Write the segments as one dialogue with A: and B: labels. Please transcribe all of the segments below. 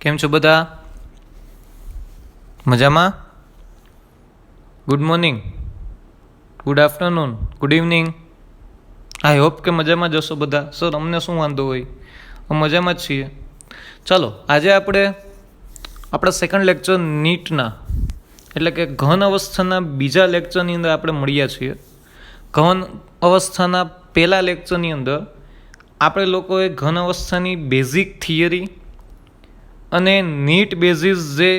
A: કેમ છો બધા? મજામાં? Good morning, good afternoon, good evening. I hope કે મજામાં જશો બધા. સર અમને શું વાંધો હોય, અમે મજામાં જ છીએ. ચાલો આજે આપણે આપણા સેકન્ડ લેક્ચર નીટના એટલે કે ઘન અવસ્થાના બીજા લેક્ચરની અંદર આપણે મળ્યા છીએ. ઘન અવસ્થાના પહેલા લેક્ચરની અંદર આપણે લોકોએ ઘન અવસ્થાની બેઝિક થિયરી અને નીટ બેઝિસ જે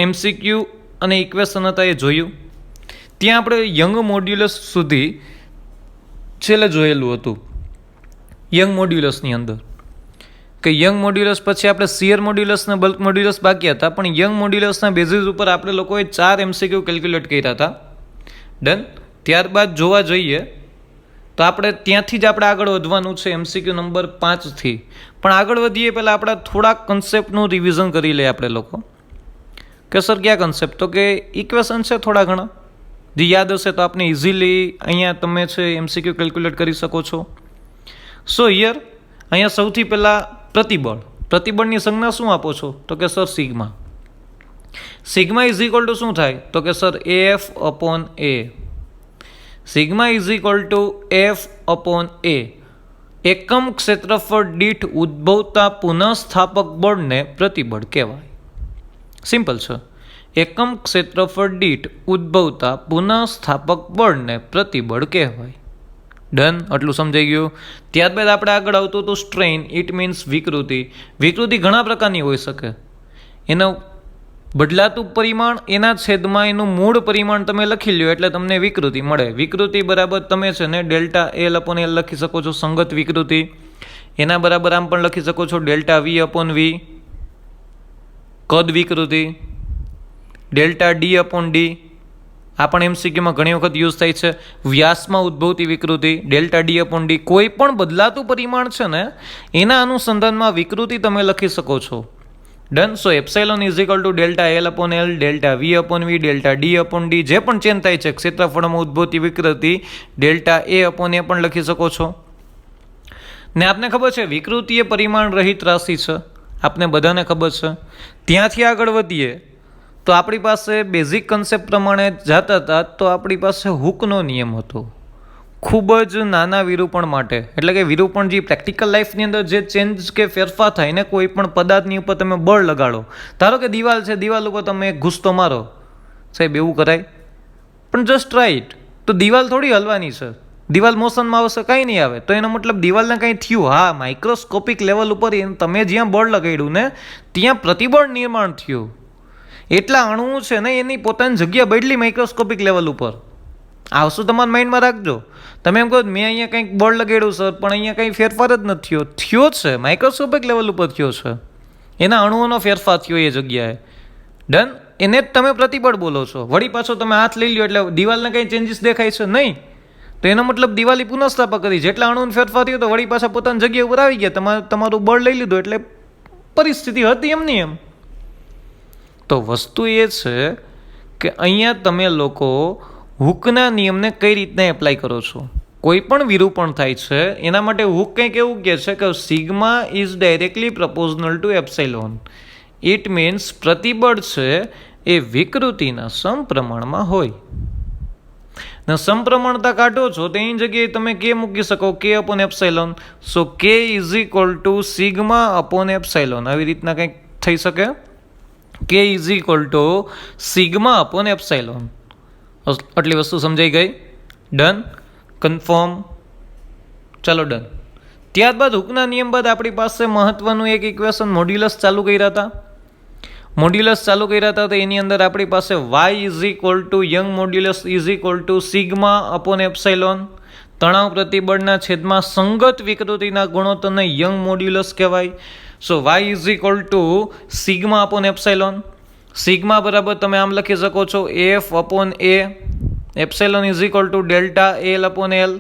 A: MCQ અને ઇક્વેશન હતા એ જોયું. ત્યાં આપણે યંગ મોડ્યુલસ સુધી છેલ્લે જોયેલું હતું. યંગ મોડ્યુલસની અંદર કે યંગ મોડ્યુલસ પછી આપણે શિયર મોડ્યુલસ અને બલ્ક મોડ્યુલસ બાકી હતા, પણ યંગ મોડ્યુલસના બેઝિસ ઉપર આપણે લોકોએ 4 MCQ કેલ્ક્યુલેટ કર્યા હતા. ડન. ત્યારબાદ જોવા જઈએ તો આપણે ત્યાંથી જ આપણે આગળ વધવાનું છે MCQ નંબર 5થી. પણ આગળ વધીએ પહેલાં આપણે થોડાક કન્સેપ્ટનું રિવિઝન કરી લઈએ આપણે લોકો. કે સર ક્યાં કન્સેપ્ટ? તો કે ઇક્વેશન છે થોડા ઘણા જે યાદ હશે તો આપણે ઇઝીલી અહીંયા તમે છે MCQ કેલ્ક્યુલેટ કરી શકો છો. સો હિયર અહીંયા સૌથી પહેલાં પ્રતિબળની સંજ્ઞા શું આપો છો? તો કે sir sigma. Sigma is equal to શું થાય? તો કે sir F/A. Sigma is equal two F/A. એકમ ક્ષેત્રફળ દીઠ ઉદ્ભવતા પુનઃસ્થાપક બળને પ્રતિબળ કહેવાય. સિમ્પલ છે. એકમ ક્ષેત્રફળ દીઠ ઉદ્ભવતા પુનઃસ્થાપક બળને પ્રતિબળ કહેવાય. ડન. આટલું સમજાઈ ગયું. ત્યારબાદ આપણે આગળ આવતું હતું સ્ટ્રેઇન. ઇટ મીન્સ વિકૃતિ. વિકૃતિ ઘણા પ્રકારની હોઈ શકે. એનું બદલાતું પરિમાણ એના છેદમાં એનું મૂળ પરિમાણ તમે લખી લ્યો એટલે તમને વિકૃતિ મળે. વિકૃતિ બરાબર તમે છે ને ΔL/L લખી શકો છો, સંગત વિકૃતિ. એના બરાબર આમ પણ લખી શકો છો ΔV/V, કદ વિકૃતિ, ΔD/D. આ પણ MCQમાં ઘણી વખત યુઝ થાય છે. વ્યાસમાં ઉદ્ભવતી વિકૃતિ ΔD/D. કોઈ પણ બદલાતું પરિમાણ છે ને એના અનુસંધાનમાં વિકૃતિ તમે લખી શકો છો. Done. So epsilon is equal to ΔL/L, ΔV/V, ΔD/D. જે પણ ચેન્જ થાય છે ક્ષેત્રફળમાં ઉદ્ભવતી વિકૃતિ ΔA/A પણ લખી શકો છો. ને આપને ખબર છે વિકૃતિ એ પરિમાણ રહિત રાશિ છે, આપને બધાને ખબર છે. ત્યાંથી આગળ વધીએ તો આપણી પાસે બેઝિક કન્સેપ્ટ પ્રમાણે જતા હતા તો આપણી પાસે હૂકનો નિયમ હતો ખૂબ જ નાના વિરૂપણ માટે. એટલે કે વિરૂપણ જે પ્રેક્ટિકલ લાઈફની અંદર જે ચેન્જ કે ફેરફાર થાય ને કોઈ પણ પદાર્થની ઉપર તમે બળ લગાડો. ધારો કે દિવાલ છે, દિવાલ ઉપર તમે એક ઘૂસતો મારો, સાહેબ એવું કરાય? પણ જસ્ટ રાઈટ. તો દિવાલ થોડી હલવાની છે, દિવાલ મોશનમાં આવશે, કાંઈ નહીં આવે. તો એનો મતલબ દિવાલને કંઈ થયું? હા, માઇક્રોસ્કોપિક લેવલ ઉપર તમે જ્યાં બળ લગાડ્યું ને ત્યાં પ્રતિબળ નિર્માણ થયું. એટલા અણુઓ છે ને એની પોતાની જગ્યા બદલી માઇક્રોસ્કોપિક લેવલ ઉપર. આવશું તમારા માઇન્ડમાં રાખજો. તમે એમ કહો મેં અહીંયા કંઈક બળ લગાડ્યું સર પણ અહીંયા કંઈ ફેરફાર જ નથી થયો છે, માઇક્રોસ્કોપિક લેવલ ઉપર થયો છે. એના અણુઓનો ફેરફાર થયો એ જગ્યાએ. ડન. એને જ તમે પ્રતિબળ બોલો છો. વળી પાછો તમે હાથ લઈ લ્યો એટલે દિવાલને કંઈ ચેન્જીસ દેખાય છે નહીં, તો એનો મતલબ દિવાલી પુનઃસ્થાપક કરી. જેટલા અણુનો ફેરફાર થયો તો વળી પાછા પોતાની જગ્યા ઉપર આવી ગયા. તમારું બળ લઈ લીધું એટલે પરિસ્થિતિ હતી એમની એમ. તો વસ્તુ એ છે કે અહીંયા તમે લોકો હૂકના નિયમને કઈ રીતના એપ્લાય કરો છો. કોઈ પણ વિરૂપણ થાય છે એના માટે હૂક કંઈક એવું કહે છે કે sigma is directly proportional to epsilon. It means પ્રતિબળ છે એ વિકૃતિના સમપ્રમાણમાં હોય. ને સમપ્રમાણતા કાઢો છો તો એની જગ્યાએ તમે કે મૂકી શકો K/ε. So K is equal to સિગ્મા/ε. આવી રીતના કંઈક થઈ શકે. K ઇઝ ઇક્વલ ટુ સિગ્મા/ε. આટલી વસ્તુ સમજાઈ ગઈ? ડન. કન્ફર્મ. ચાલો ડન. ત્યારબાદ હૂકના નિયમ બાદ આપણી પાસે મહત્વનું એક ઇક્વેશન મોડ્યુલસ ચાલુ કર્યા હતા. તો એની અંદર આપણી પાસે y is equal to Young modulus is equal to સિગ્મા/ε. તણાવ પ્રતિબળના છેદમાં સંગત વિકૃતિના ગુણોત્તરને યંગ મોડ્યુલસ કહેવાય. So y is equal to સિગ્મા/ε. સિગ્મા બરાબર તમે આમ લખી શકો છો F/A. Epsilon is equal to ΔL/L.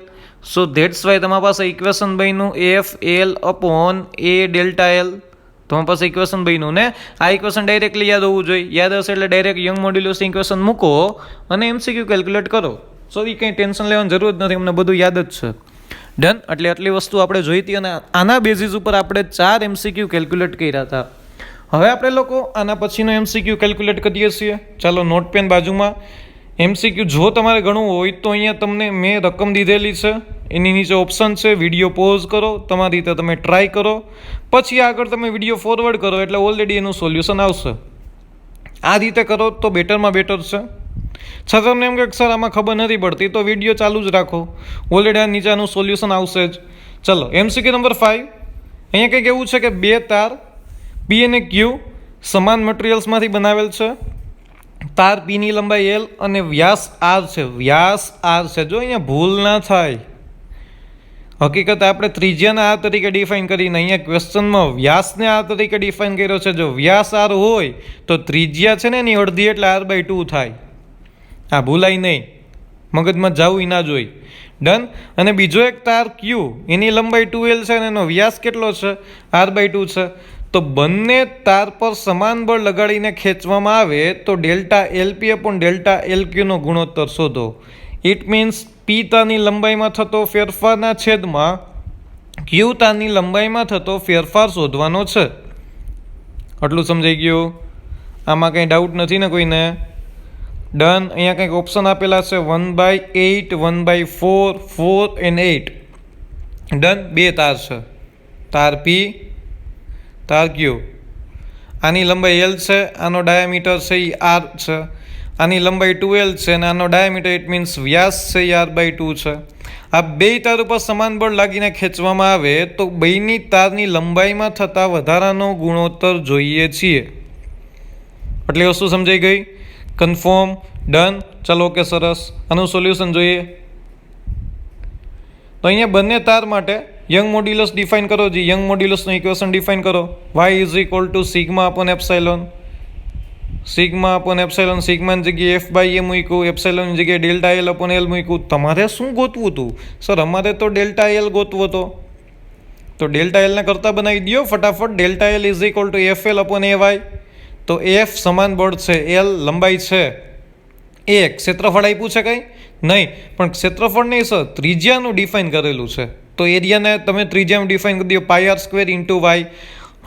A: So that's why તમારી પાસે ઇક્વેશન બન્યું FL/A ΔL. તમારી પાસે ઇક્વેશન બન્યું ને. આ ઇક્વેશન ડાયરેક્ટલી યાદ હોવું જોઈએ. યાદ હશે એટલે ડાયરેક્ટ યંગ મોડ્યુલસ ઇક્વેશન મૂકો અને MCQ કેલ્ક્યુલેટ કરો. સો એ કંઈ ટેન્શન લેવાની જરૂર જ નથી, અમને બધું યાદ જ છે. ડન. એટલે આટલી વસ્તુ આપણે જોઈ હતી અને આના બેઝિસ ઉપર આપણે 4 MCQ કેલ્ક્યુલેટ કર્યા હતા. હવે આપણે લોકો આના પછીનો MCQ કેલ્ક્યુલેટ કરીએ છીએ. ચાલો નોટપેન બાજુમાં. MCQ જો તમારે ગણવું હોય તો અહીંયા તમને મેં રકમ દીધેલી છે, એની નીચે ઓપ્શન છે, વિડીયો પોઝ કરો, તમારી રીતે તમે ટ્રાય કરો, પછી આગળ તમે વિડીયો ફોરવર્ડ કરો એટલે ઓલરેડી એનું સોલ્યુશન આવશે. આ રીતે કરો તો બેટરમાં બેટર છે. છતાં તમને એમ કે સર આમાં ખબર નથી પડતી તો વિડીયો ચાલુ જ રાખો, ઓલરેડી આ નીચેનું સોલ્યુશન આવશે જ. ચલો MCQ નંબર 5. અહીંયા કંઈક એવું છે કે બે તાર P અને Q સમાન મટીરિયલ્સમાંથી બનાવેલ છે. તાર Pની લંબાઈ L અને વ્યાસ R છે. વ્યાસ R છે, જો અહીંયા ભૂલ ના થાય. હકીકત આપણે ત્રિજ્યાને આ તરીકે ડિફાઇન કરીને અહીંયા ક્વેશ્ચનમાં વ્યાસને આ તરીકે ડિફાઇન કર્યો છે. જો વ્યાસ R હોય તો ત્રિજ્યા છે ને એની અડધી એટલે R/2 થાય. આ ભૂલાય નહીં, મગજમાં જવું ના જોઈ. ડન. અને બીજો એક તાર Q, એની લંબાઈ 2L છે અને એનો વ્યાસ કેટલો છે? R/2 છે. તો બંને તાર પર સમાન બળ લગાડીને ખેંચવામાં આવે તો delta LP upon delta LQ નો ગુણોત્તર શોધો. ઇટ મીન્સ P તારની લંબાઈમાં થતો ફેરફારના છેદમાં Q તારની લંબાઈમાં થતો ફેરફાર શોધવાનો છે. આટલું સમજાઈ ગયું? આમાં કંઈ ડાઉટ નથી ને કોઈને? ડન. અહીંયા કંઈક ઓપ્શન આપેલા છે 1/8, 1/4, 4 and 8. ડન. બે તાર છે, તાર P, તાર Q. આની લંબાઈ L છે, આનો ડાયામીટર છે એ R છે. આની લંબાઈ 2L છે અને આનો ડાયામીટર ઇટ મીન્સ વ્યાસ છે એ R/2 છે. આ બે તાર ઉપર સમાન બળ લાગીને ખેંચવામાં આવે તો બેની તારની લંબાઈમાં થતા વધારાનો ગુણોત્તર જોઈએ છીએ. એટલે વસ્તુ સમજાઈ ગઈ? કન્ફર્મ? ડન. ચલો ઓકે, સરસ. આનું સોલ્યુશન જોઈએ. તો અહીંયા બંને તાર માટે યંગ મોડ્યુલસ ડિફાઇન કરો. જી યંગ મોડ્યુલસનું ઇક્વેશન ડિફાઇન કરો. y sigma upon epsilon. Sigma upon epsilon, સિગ્માની જગ્યાએ F/A મૂક્યું, એપ્સાઇલોનની જગ્યાએ ડેલ્ટા L અપોન L મૂક્યું. તમારે શું ગોતવું હતું સર? અમારે તો ડેલ્ટા L ગોતવો હતો. તો ડેલ્ટા Lને કરતા બનાવી દો ફટાફટ. Delta L FL upon AY. તો F સમાન બળ છે, L લંબાઈ છે, એક ક્ષેત્રફળ આપ્યું છે કંઈ નહીં, પણ ક્ષેત્રફળ નહીં સર, ત્રિજ્યાનું ડિફાઇન કરેલું છે. તો એરિયાને તમે ત્રિજ્યાનું ડિફાઇન કરી દો πr² × y.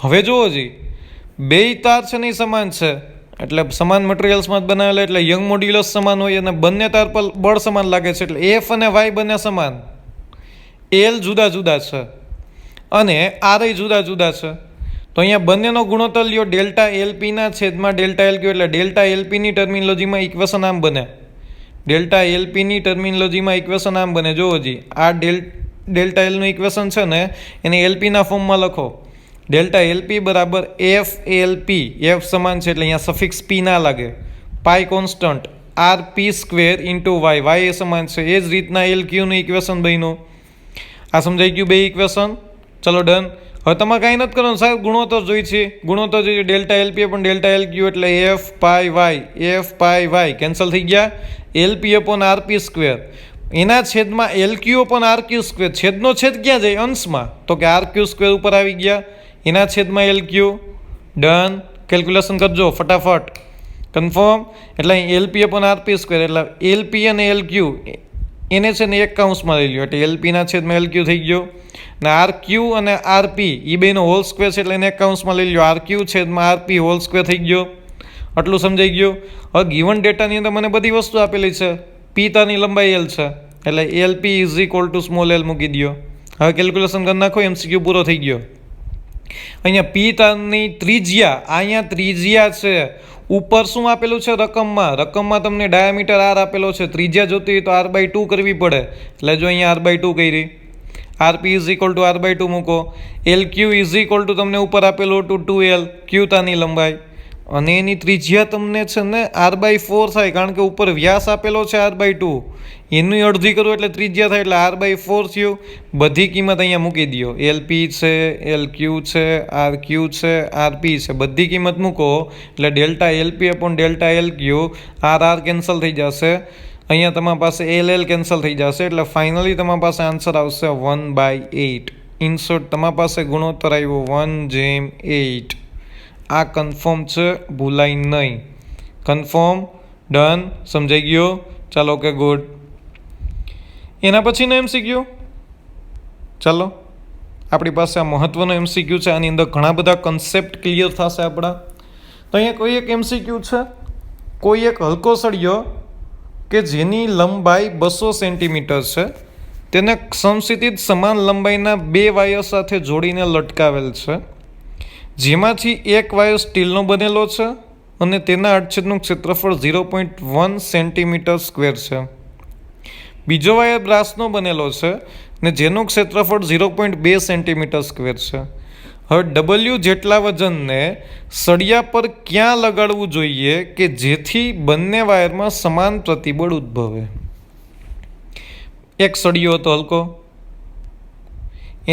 A: હવે જુઓ જી, બે તાર છે નહીં સમાન છે એટલે સમાન મટીરિયલ્સમાં જ બનાવેલા એટલે યંગ મોડ્યુલસ સમાન હોય અને બંને તાર પર બળ સમાન લાગે છે એટલે F અને Y બંને સમાન. L જુદા જુદા છે અને R જુદા જુદા છે. તો અહીંયા બંનેનો ગુણોત્તર લ્યો ડેલ્ટા LPના છેદમાં ડેલ્ટા LQ. એટલે ડેલ્ટા LPની ટર્મિનોલોજીમાં ઇક્વેશન આમ બને. ડેલ્ટા LPની ટર્મિનોલોજીમાં ઇક્વેશન આમ બને. જુઓ જી, આ ડેલ્ટા Lનું ઇક્વેશન છે ને એને LPના ફોર્મમાં લખો. ડેલ્ટા LP બરાબર FLP. F સમાન છે એટલે અહીંયા સફિક્સ P ના લાગે. પાઈ કોન્સ્ટન્ટ RP² × y. Y એ સમાન છે. એ જ રીતના LQનું ઇક્વેશન બન્યું. આ સમજાઈ ગયું બે ઇક્વેશન? ચલો ડન. હવે તમારે કાંઈ નથી કરવાનું સાહેબ, ગુણોત્તર જોઈ છે. ગુણોત્તર જોઈએ delta LP upon delta LQ એટલે F/Y કેન્સલ થઈ ગયા. LP upon RP². એના છેદમાં LQ અપોન RQ². છેદનો છેદ ક્યાં જાય? અંશમાં. તો કે RQ² ઉપર આવી ગયા. એના છેદમાં LQ. ડન. કેલ્ક્યુલેશન કરજો ફટાફટ. કન્ફર્મ? એટલે અહીં LP અપોન RP² એટલે LP અને LQ એને છે ને એક કાઉન્સમાં લઈ લ્યો એટલે LPના છેદમાં LQ થઈ ગયો. ને RQ અને RP એ બેનો હોલ સ્ક્વેર છે એટલે એને એક કાઉન્સમાં લઈ લ્યો. RQ છેદમાં RP હોલ સ્ક્વેર થઈ ગયો. આટલું સમજાઈ ગયું? હવે ગિવન ડેટાની અંદર મને બધી વસ્તુ આપેલી છે. P તારની લંબાઈ L છે એટલે LP સ્મોલ l મૂકી દો. હવે કેલ્ક્યુલેશન કરી નાખો, MCQ પૂરો થઈ ગયો. અહીંયા P તારની ત્રિજ્યા, અહીંયા ત્રિજ્યા છે. ઉપર શું આપેલું છે? રકમમાં તમને ડાયામીટર R આપેલો છે. ત્રિજ્યા જોતી હોય તો R/2 કરવી પડે એટલે જો અહીંયા R/2 કરી. RP R/2 મૂકો. LQ તમને ઉપર આપેલું હતું 2L, Q તારની લંબાઈ અને એની ત્રિજ્યા તમને છે ને R/4 થાય કારણ કે ઉપર વ્યાસ આપેલો છે R/2. એનું અડધી કરું એટલે ત્રિજ્યા થાય એટલે R/4 થયું. બધી કિંમત અહીંયા મૂકી દો. LP છે, LQ છે, RQ છે, RP છે, બધી કિંમત મૂકો એટલે delta LP upon delta LQ RR cancel થઈ જશે. અહીંયા તમારી પાસે LL કેન્સલ થઈ જશે એટલે ફાઇનલી તમારી પાસે આન્સર આવશે 1/8. ઇનશોર્ટ તમારી પાસે ગુણોત્તર આવ્યો 1/8. આ કન્ફર્મ છે, ભૂલાય નહીં. કન્ફર્મ? ડન. સમજાઈ ગયો? ચાલો ઓકે, ગુડ. એના પછીનો MCQ ચાલો આપણી પાસે આ મહત્વનો એમસીક્યુ છે, આની અંદર ઘણા બધા કન્સેપ્ટ ક્લિયર થશે આપણા. તો અહીંયા કોઈ એક એમસીક્યુ છે, કોઈ એક હલકો સળિયો કે જેની લંબાઈ 200 સેન્ટીમીટર છે તેને સમસ્થિત સમાન લંબાઈના 2 વાયર સાથે જોડીને લટકાવેલ છે, જેમાંથી એક વાયર સ્ટીલનો બનેલો છે અને તેના આડછેદનું ક્ષેત્રફળ 0.1 સેન્ટીમીટર સ્ક્વેર છે. બીજો વાયર બ્રાસનો બનેલો છે ને જેનું ક્ષેત્રફળ 0.2 સેન્ટીમીટર સ્ક્વેર છે. હવે ડબલ્યુ જેટલા વજનને સળિયા પર ક્યાં લગાડવું જોઈએ કે જેથી બંને વાયરમાં સમાન પ્રતિબળ ઉદ્ભવે? એક સળિયો હતો હલકો,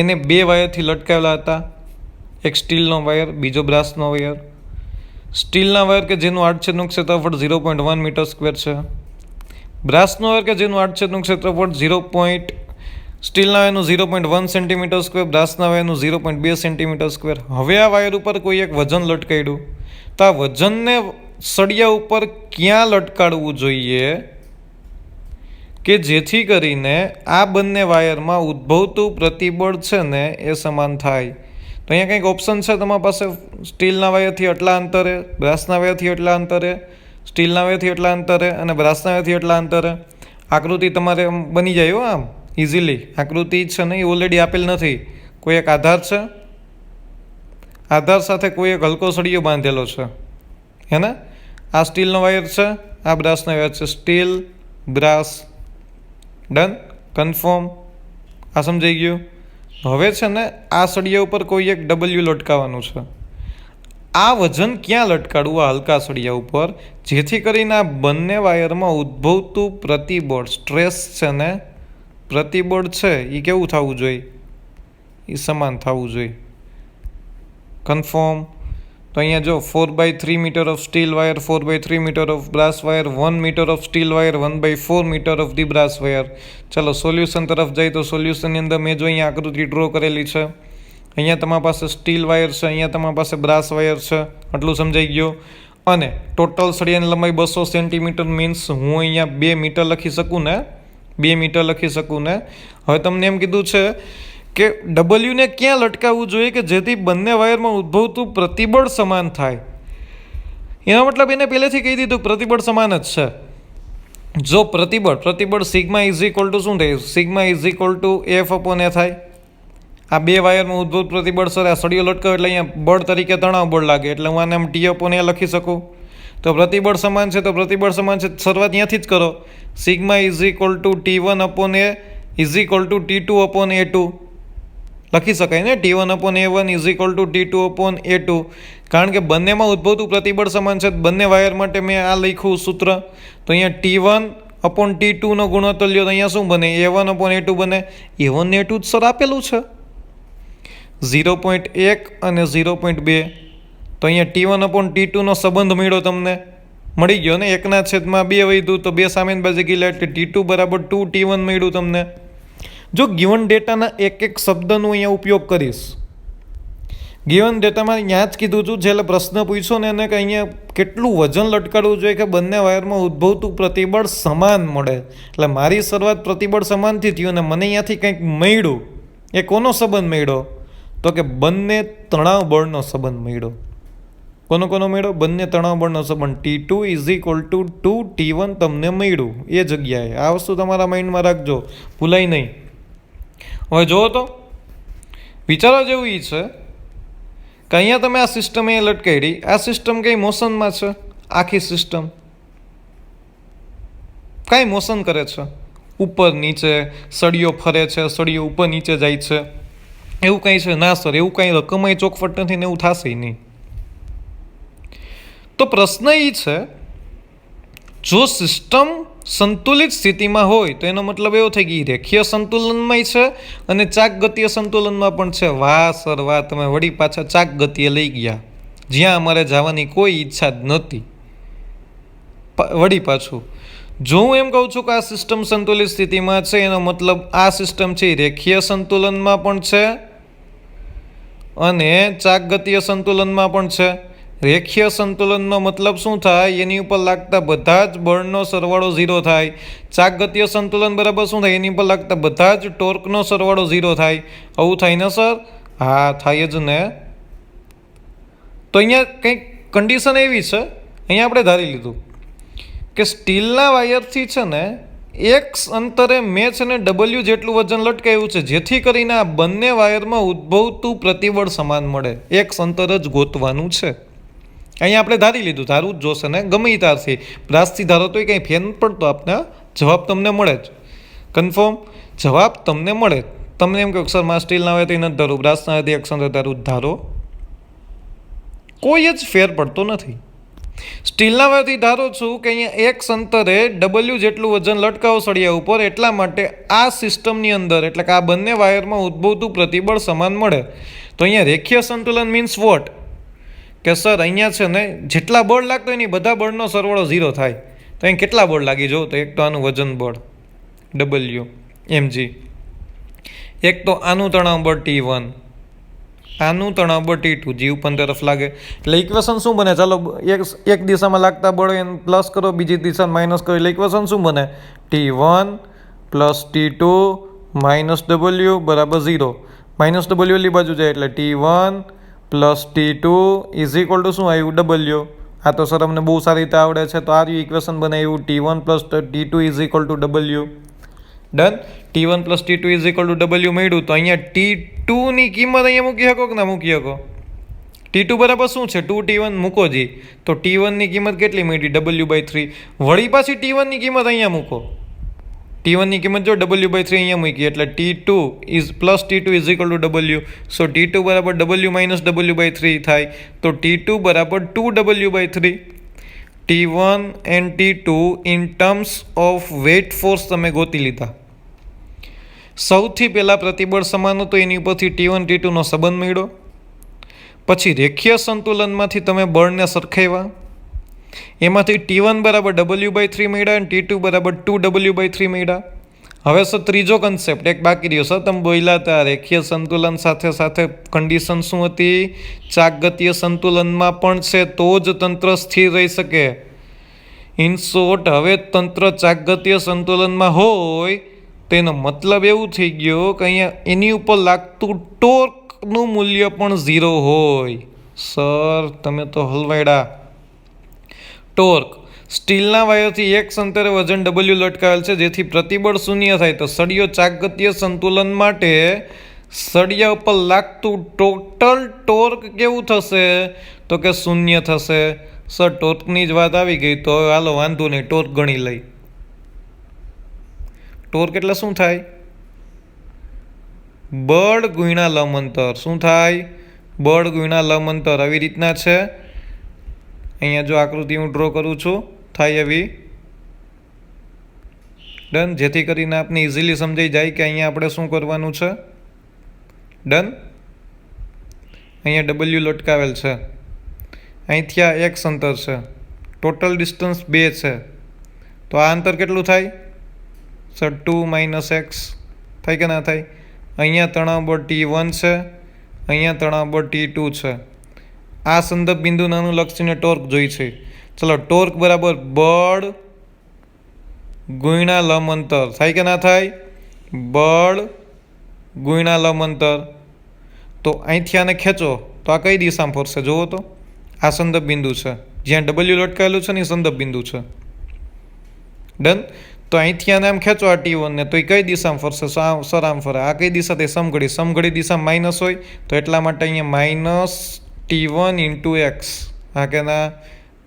A: એને 2 વાયરથી લટકાવેલા હતા, એક સ્ટીલનો વાયર, બીજો બ્રાસનો વાયર. સ્ટીલના વાયર કે જેનું આડછેદનું ક્ષેત્રફળ 0.1 મીટર સ્ક્વેર છે, બ્રાસનો વાયર કે જેનું આડછેદનું ક્ષેત્રફળ સ્ટીલના વાયરનું 0.1 સેન્ટીમીટર સ્ક્વેર, બ્રાસના વાયરનું 0.2 સેન્ટીમીટર સ્ક્વેર. હવે આ વાયર ઉપર કોઈ એક વજન લટકાડ્યું, તો આ વજનને સળિયા ઉપર ક્યાં લટકાડવું જોઈએ કે જેથી કરીને આ બંને વાયરમાં ઉદ્ભવતું પ્રતિબળ છે ને એ સમાન થાય? તો અહીંયા કંઈક ઓપ્શન છે તમારી પાસે, સ્ટીલના વાયરથી એટલા અંતરે, બ્રાસના વાયરથી એટલા અંતરે, સ્ટીલના વાયરથી એટલા અંતરે અને બ્રાસના વાયરથી એટલા અંતરે. આકૃતિ તમારે બની જાય હો, આમ ઇઝીલી. આકૃતિ છે ને એ ઓલરેડી આપેલ નથી, કોઈ એક આધાર છે, આધાર સાથે કોઈ એક હલકો સળિયો બાંધેલો છે, હે ને? આ સ્ટીલનો વાયર છે, આ બ્રાસનો વાયર છે, સ્ટીલ, બ્રાસ, ડન, કન્ફર્મ. આ સમજાઈ ગયું? હવે છે ને આ સળિયા ઉપર કોઈ એક ડબલ્યુ લટકાવવાનું છે. આ વજન ક્યાં લટકાડવું આ હલકા સળિયા ઉપર જેથી કરીને આ બંને વાયરમાં ઉદ્ભવતું પ્રતિબળ, સ્ટ્રેસ છે ને પ્રતિબળ છે એ કેવું થવું જોઈએ? એ સમાન થવું જોઈએ. કન્ફર્મ. તો અહીંયા જો 4/3 metre of steel wire, 4/3 metre of brass wire, 1 metre of steel wire, 1/4 metre of the brass wire. ચલો સોલ્યુશન તરફ જાય તો સોલ્યુશનની અંદર મેં જો અહીંયા આકૃતિ ડ્રો કરેલી છે, અહીંયા તમારી પાસે સ્ટીલ વાયર છે, અહીંયા તમારી પાસે બ્રાસ વાયર છે, આટલું સમજાઈ ગયું. અને ટોટલ સળિયાની લંબાઈ 200 સેન્ટીમીટર મીન્સ હું અહીંયા 2 મીટર લખી શકું ને, 2 મીટર લખી શકું ને. હવે તમને એમ કીધું છે કે ડબલ્યુને ક્યાં લટકાવવું જોઈએ કે જેથી બંને વાયરમાં ઉદ્ભવતું પ્રતિબળ સમાન થાય? એનો મતલબ એને પહેલેથી કહી દીધું પ્રતિબળ સમાન જ છે. જો પ્રતિબળ સિગ્મા ઇઝ ઇક્વલ ટુ શું થાય? Sigma is equal to F upon A થાય. આ 2 વાયરમાં ઉદ્ભવ પ્રતિબળ સર આ સળિયો લટકાવ એટલે અહીંયા બળ તરીકે તણાવ બળ લાગે એટલે હું આને આમ ટી અપોન એ લખી શકું. તો પ્રતિબળ સમાન છે, તો પ્રતિબળ સમાન છે, શરૂઆત ત્યાંથી જ કરો. Sigma is equal two T1 upon A is equal to T2 upon A2 લખી શકાય ને. T1 upon A1 is equal to T2 upon A2. કારણ કે બંનેમાં ઉદ્ભવતું પ્રતિબળ સમાન છે. બંને વાયર માટે મેં આ લખ્યું સૂત્ર. તો અહીંયા T1 અપોન T2 નો ગુણોત્તર લ્યો તો અહીંયા શું બને? A1 અપોન A2 બને. A1 ને A2 જ સર આપેલું છે, 0.1 અને 0.2. તો અહીંયા T1 અપોન T2 નો સંબંધ મળ્યો, તમને મળી ગયો ને. 1/2 વધ્યું તો 2 સામેની બાજુ ગયેલા એટલે T2 બરાબર 2 T1 મળ્યું તમને. જો ગિવન ડેટાના એક શબ્દનો અહીંયા ઉપયોગ કરીશ, ગિવન ડેટામાં અહીંયા જ કીધું છું, જ્યારે પ્રશ્ન પૂછ્યો ને એને કે અહીંયા કેટલું વજન લટકાડવું જોઈએ કે બંને વાયરમાં ઉદ્ભવતું પ્રતિબળ સમાન મળે. એટલે મારી શરૂઆત પ્રતિબળ સમાનથી થયું અને મને અહીંયાથી કંઈક મળ્યું. એ કોનો સંબંધ મળ્યો? તો કે બંને તણાવ બળનો સંબંધ મળ્યો. કોનો મળ્યો? બંને તણાવ બળનો સંબંધ. T2 is equal two 2 T1 તમને મળ્યું. એ જગ્યાએ આ વસ્તુ તમારા માઇન્ડમાં રાખજો, ભૂલાય નહીં. હવે જુઓ તો વિચારવા જેવું એ છે કે અહીંયા તમે આ સિસ્ટમ અહીંયા લટકાડી, આ સિસ્ટમ કઈ મોશનમાં છે? આખી સિસ્ટમ કાંઈ મોશન કરે છે, ઉપર નીચે સળિયો ફરે છે, સળિયો ઉપર નીચે જાય છે, એવું કંઈ છે? ના સર, એવું કાંઈ રકમય ચોખવટ નથી ને એવું થશે નહીં. તો પ્રશ્ન એ છે, જો સિસ્ટમ સંતુલિત સ્થિતિમાં હોય તો એનો મતલબ એવો થાય કે રેખીય સંતુલનમાં છે અને ચાક ગતિય સંતુલનમાં પણ છે. વાહ સર વાહ, તમે વળી પાછા ચાક ગતિએ લઈ ગયા, જ્યાં અમારે જવાની કોઈ ઈચ્છા જ નહોતી. વળી પાછું જો હું એમ કહું છું કે આ સિસ્ટમ સંતુલિત સ્થિતિમાં છે, એનો મતલબ આ સિસ્ટમ છે રેખીય સંતુલનમાં પણ છે અને ચાક ગતિય સંતુલનમાં પણ છે. રેખીય સંતુલનનો મતલબ શું થાય? એની ઉપર લાગતા બધા જ બળનો સરવાળો 0 થાય. ચાકગતીય સંતુલન બરાબર શું થાય? એની ઉપર લાગતા બધા જ ટોર્કનો સરવાળો 0 થાય. આવું થાય ને સર? હા, થાય જ ને. તો અહીંયા કંઈક કન્ડિશન એવી છે, અહીંયા આપણે ધારી લીધું કે સ્ટીલના વાયરથી છે ને એક્સ અંતરે મેં છે ને ડબલ્યુ જેટલું વજન લટકાવ્યું છે, જેથી કરીને આ બંને વાયરમાં ઉદ્ભવતું પ્રતિબળ સમાન મળે. એક્સ અંતર જ ગોતવાનું છે. અહીંયા આપણે ધારી લીધું, ધારવું જ જોશે ને, ગમે તારથી બ્રાસથી ધારો તો કંઈ ફેર નથી પડતો. આપને જવાબ તમને મળે જ, કન્ફર્મ જવાબ તમને મળે. તમને એમ કહો સર માં સ્ટીલના વાયરથી નથી ધારું, બ્રાસના વાયરથી એક્સ અંતર ધારો, કોઈ જ ફેર પડતો નથી. સ્ટીલના વાયરથી ધારો છું કે અહીંયા એક્સ અંતરે ડબલ્યુ જેટલું વજન લટકાવો સળિયા ઉપર, એટલા માટે આ સિસ્ટમની અંદર એટલે કે આ બંને વાયરમાં ઉદ્ભવતું પ્રતિબળ સમાન મળે. તો અહીંયા રેખીય સંતુલન મીન્સ વોટ? કે સર અહીંયા છે ને જેટલા બળ લાગતો એની બધા બળનો સરવાળો 0 થાય. તો અહીં કેટલા બળ લાગી જો તો એક તો આનું વજન બળ ડબલ્યુ mg, એક તો આનું તણાવ બળ T1, આનું તણાવ બળ T2, જી ઉપર તરફ લાગે. એટલે ઇક્વેશન શું બને? ચાલો એક દિશામાં લાગતા બળ પ્લસ કરો, બીજી દિશામાં માઇનસ કરો, એટલે ઇક્વેશન શું બને? T1 plus T2 minus W બરાબર 0. માઇનસ W એલી બાજુ જાય એટલે T1 plus T2 is equal to શું આવ્યું? W. આ તો સર અમને બહુ સારી રીતે આવડે છે. તો આ ઇક્વેશન બનાવ્યું T1 plus T2 is equal two W. Done. T1 plus T2 is equal two W મળ્યું. તો અહીંયા T2 ની કિંમત અહીંયા મૂકી શકો કે ના મૂકી શકો? T2 બરાબર શું છે? 2T1 મૂકો જી. તો T1 ની કિંમત કેટલી મળી? W/3. વળી પાછી T1 ની કિંમત અહીંયા મૂકો. T1 ની કિંમત જો W/3 અહીંયા મૂકી એટલે T2 is plus T2 is equal two W. So T2 બરાબર W માઇનસ W/3 થાય. તો T2 બરાબર 2W/3. T1 and T2 in terms of weight force તમે ગોતી લીધા. સૌથી પહેલાં પ્રતિબળ સમાન હતું, એની ઉપરથી T1 T2 નો સંબંધ મળ્યો. પછી રેખીય સંતુલનમાંથી તમે બળને સરખાવ્યા, એમાંથી T1 બરાબર W/3 મળ્યા અને T2 બરાબર 2W/3 મળ્યા. હવે સર ત્રીજો કન્સેપ્ટ એક બાકી રહ્યો. સર તમે બોલ્યા હતા રેખીય સંતુલન સાથે સાથે કન્ડિશન શું હતી? ચાકગતીય સંતુલનમાં પણ છે તો જ તંત્ર સ્થિર રહી શકે. ઇન શોર્ટ, હવે તંત્ર ચાકગતીય સંતુલનમાં હોય તેનો મતલબ એવું થઈ ગયો કે અહીંયા એની ઉપર લાગતું ટોર્કનું મૂલ્ય પણ 0 હોય. સર તમે તો હલવાયડા. ટોર્ક સ્ટીલના વાયરથી એક અંતરે વજન W લટકાવેલ છે, જેથી પ્રતિબળ શૂન્ય થાય. તો સળિયો ચાકગતીય સંતુલન માટે સળિયા ઉપર લાગતું ટોટલ ટોર્ક કેવું થશે? તો કે શૂન્ય થશે. સર ટોર્કની જ વાત આવી ગઈ તો હાલો વાંધો નહીં, ટોર્ક ગણી લઈ. ટોર્ક એટલે શું થાય? બળ ગુણ્યા લંબ-અંતર. શું થાય? બળ ગુણ્યા લંબ-અંતર. આવી રીતના છે. અહીંયા જો આકૃતિ હું ડ્રો કરું છું થાય એવી. ડન. જેથી કરીને આપને ઇઝીલી સમજાઈ જાય કે અહીંયા આપણે શું કરવાનું છે. ડન. અહીંયા W લટકાવેલ છે, અહીંથી આ x અંતર છે, ટોટલ ડિસ્ટન્સ 2 છે. તો આ અંતર કેટલું થાય? સર 2 - x થાય કે ના થાય? અહીંયા તણાવ બળ T1 છે, અહીંયા તણાવ બળ T2 છે. આ સંદર્ભ બિંદુને અનુલક્ષીને ટોર્ક જોઈ છે. ચલો, ટોર્ક બરાબર બળ ગુણ્યા લંબ અંતર થાય કે ના થાય? બળ ગુણ્યા લંબ અંતર. તો અહીંથી આને ખેંચો તો આ કઈ દિશામાં ફરશે? જુઓ તો, આ સંદર્ભ બિંદુ છે, જ્યાં W લટકાયેલું છે ને એ સંદર્ભ બિંદુ છે. ડન. તો અહીંથી આને આમ ખેંચો આ T1 ને, તો એ કઈ દિશામાં ફરશે? સર આમ ફરે. આ કઈ દિશા? તે સમઘડી દિશામાં માઇનસ હોય, તો એટલા માટે અહીંયા -T1 × x. હા કે ના?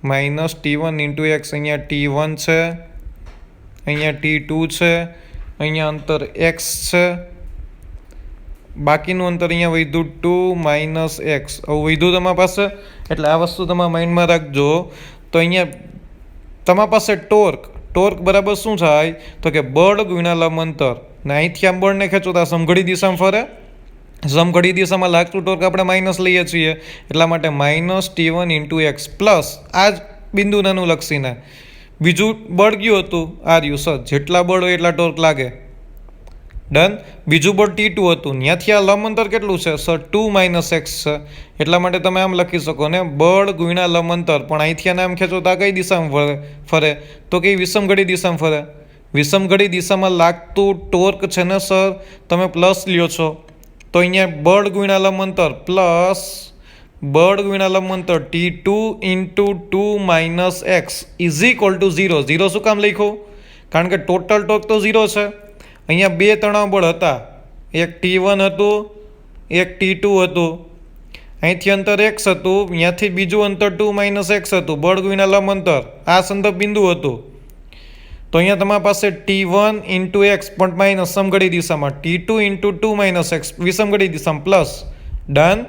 A: -T1 × x. અહીંયા T1 છે, અહીંયા T2 છે, અહીંયા અંતર x છે, બાકીનું અંતર અહીંયા વધ્યું 2 - x. આવું વધ્યું તમારા પાસે. એટલે આ વસ્તુ તમારા માઇન્ડમાં રાખજો. તો અહીંયા તમારા પાસે ટોર્ક બરાબર શું થાય? તો કે બળ ગુણ્યા લંબ અંતર. ને અહીંથી આમ બળને ખેંચો તો આ સમઘડી દિશામાં ફરે. સમઘડી દિશામાં લાગતું ટોર્ક આપણે માઇનસ લઈએ છીએ, એટલા માટે -T1 × x પ્લસ આ જ બિંદુને અનુલક્ષીને બીજું બળ ગયું હતું આ રહ્યું. સર જેટલા બળ હોય એટલા ટોર્ક લાગે. ડન. બીજું બળ T2 હતું, ત્યાંથી આ લંબ અંતર કેટલું છે સર 2 - x છે, એટલા માટે તમે આમ લખી શકો ને બળ ગુણ્યા લંબ અંતર. પણ અહીંથી આને આમ ખેંચો તો આ કઈ દિશામાં ફરે તો કે વિષમઘડી દિશામાં ફરે. વિષમઘડી દિશામાં લાગતું ટોર્ક છે ને સર તમે પ્લસ લ્યો છો, તો અહીંયા બળ ગુણ્યા લંબ અંતર પ્લસ બળ ગુણ્યા લંબ અંતર T2 × 2 - x is equal two 0. 0 શું કામ લખ્યું? કારણ કે ટોટલ ટોર્ક તો 0 છે. અહીંયા બે તણાવ બળ હતા, એક T1 હતું, એક T2 હતું. અહીંથી અંતર x હતું, અહીંયાથી બીજું અંતર 2 - x હતું, બળ ગુણ્યા લંબ અંતર આ સંદર્ભ બિંદુ હતું. તો અહીંયા તમારી પાસે T1 × x પણ માઇનસ સમઘડી દિશામાં, T2 × 2 - x વિષમઘડી દિશામાં પ્લસ. Done,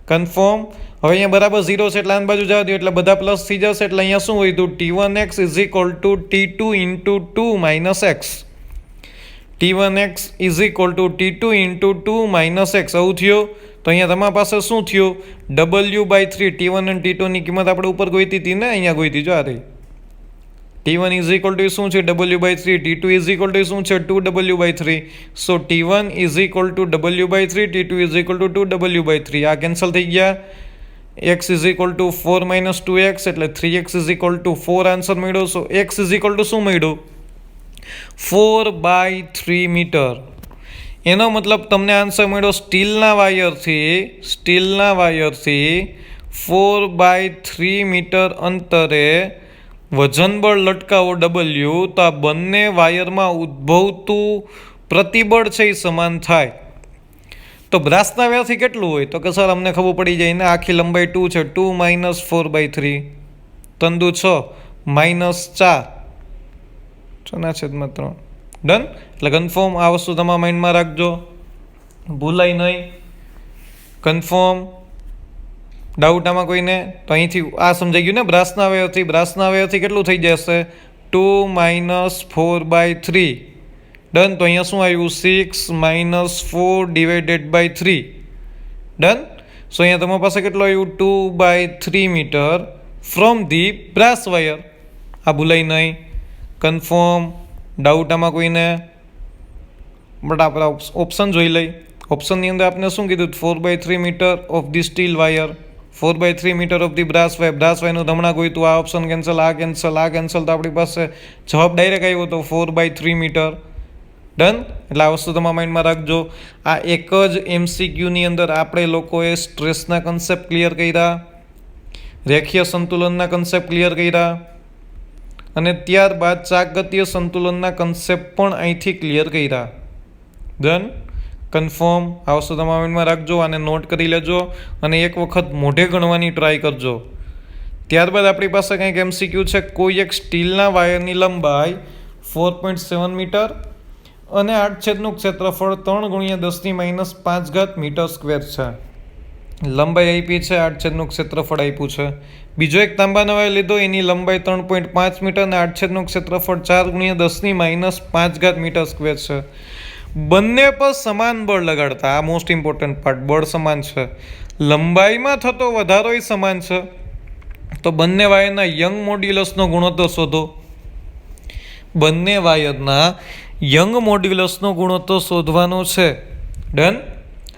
A: confirm. હવે અહીંયા બરાબર 0 છે એટલે આની બાજુ જવા દો એટલે બધા પ્લસ થઈ જશે. એટલે અહીંયા શું વધ્યું? T1x is equal to T2 × 2 - x. T1x is equal to T2 × 2 - x. આવું થયું. તો અહીંયા તમારી પાસે શું થયું? W/3. T1 અને T2ની કિંમત આપણે ઉપર ગોઈતી હતી ને, અહીંયા ગોઈતી જો આ રહી. T1 ઇઝ ઇક્વલ ટુ શું છે? W/3. T2 is equal to શું છે? 2W/3. So T1 is equal two W/3, T2 is equal two 2W/3. આ કેન્સલ થઈ ગયા. x is equal two 4 - 2x એટલે 3x is equal two 4 answer મળ્યો. સો x is equal to શું મળ્યું? 4/3 metre. એનો મતલબ તમને આન્સર મળ્યો સ્ટીલના વાયરથી 4/3 મીટર અંતરે વજનબળ લટકાવો W, તો આ બંને વાયરમાં ઉદ્ભવતું પ્રતિબળ છે એ સમાન થાય. તો બ્રાસના વાયરથી કેટલું હોય? તો કે સર અમને ખબર પડી જાય ને, આખી લંબાઈ 2 છે, 2 - 4/3 તંદુ 6 -4 6/3. ડન. એટલે કન્ફર્મ. આ વસ્તુ તમારા માઇન્ડમાં રાખજો, ભૂલાય નહીં. કન્ફર્મ. ડાઉટ આમાં કોઈને? તો અહીંથી આ સમજાઈ ગયું ને, બ્રાસના વાયરથી કેટલું થઈ જશે? 2 - 4/3. ડન. તો અહીંયા શું આવ્યું? 6 - 4/3. ડન. સો અહીંયા તમારી પાસે કેટલું આવ્યું? 2/3 metre from the brass wire. આ ભૂલાય નહીં. કન્ફર્મ. ડાઉટ આમાં કોઈને? બટ આપણે ઓપ્શન જોઈ લઈ. ઓપ્શનની અંદર આપણે શું કીધું? 4/3 metre of the steel wire, 4/3 metre of the brass wire. Brass વાયરનું ધમણા કોઈ તો આ ઓપ્શન કેન્સલ, આ કેન્સલ. તો આપણી પાસે જવાબ ડાયરેક્ટ આવ્યો હતો 4/3 મીટર. ડન. એટલે આ વસ્તુ તમારા માઇન્ડમાં રાખજો. આ એક જ MCQની અંદર આપણે લોકોએ સ્ટ્રેસના કન્સેપ્ટ ક્લિયર કર્યા, રેખીય સંતુલનના કન્સેપ્ટ ક્લિયર કર્યા, અને ત્યારબાદ ચાકગતીય સંતુલનના કન્સેપ્ટ પણ અહીંથી ક્લિયર કર્યા. ડન. કન્ફર્મ. આ વસ્તુ તમારા માઇન્ડમાં રાખજો, આને નોટ કરી લેજો અને એક વખત મોઢે ગણવાની ટ્રાય કરજો. ત્યારબાદ આપણી પાસે કંઈક MCQ છે. કોઈ એક સ્ટીલના વાયરની લંબાઈ 4.7 મીટર અને આડછેદનું ક્ષેત્રફળ 3 × 10⁻5 મીટર સ્ક્વેર છે. લંબાઈ આપી છે, આડછેદનું ક્ષેત્રફળ આપ્યું છે. બીજો એક તાંબાનો વાયર લીધો, એની લંબાઈ 3.5 મીટર અને આડછેદનું ક્ષેત્રફળ 4 × 10⁻5 મીટર સ્ક્વેર છે. બંને પર સમાન બળ લગાડતા, આ મોસ્ટ ઇમ્પોર્ટન્ટ પાર્ટ, બળ સમાન છે, લંબાઈમાં થતો વધારો એ સમાન છે. તો બંને વાયરના યંગ મોડ્યુલસનો ગુણોત્તર શોધો. બંને વાયરના યંગ મોડ્યુલસનો ગુણોત્તર શોધવાનો છે. ડન.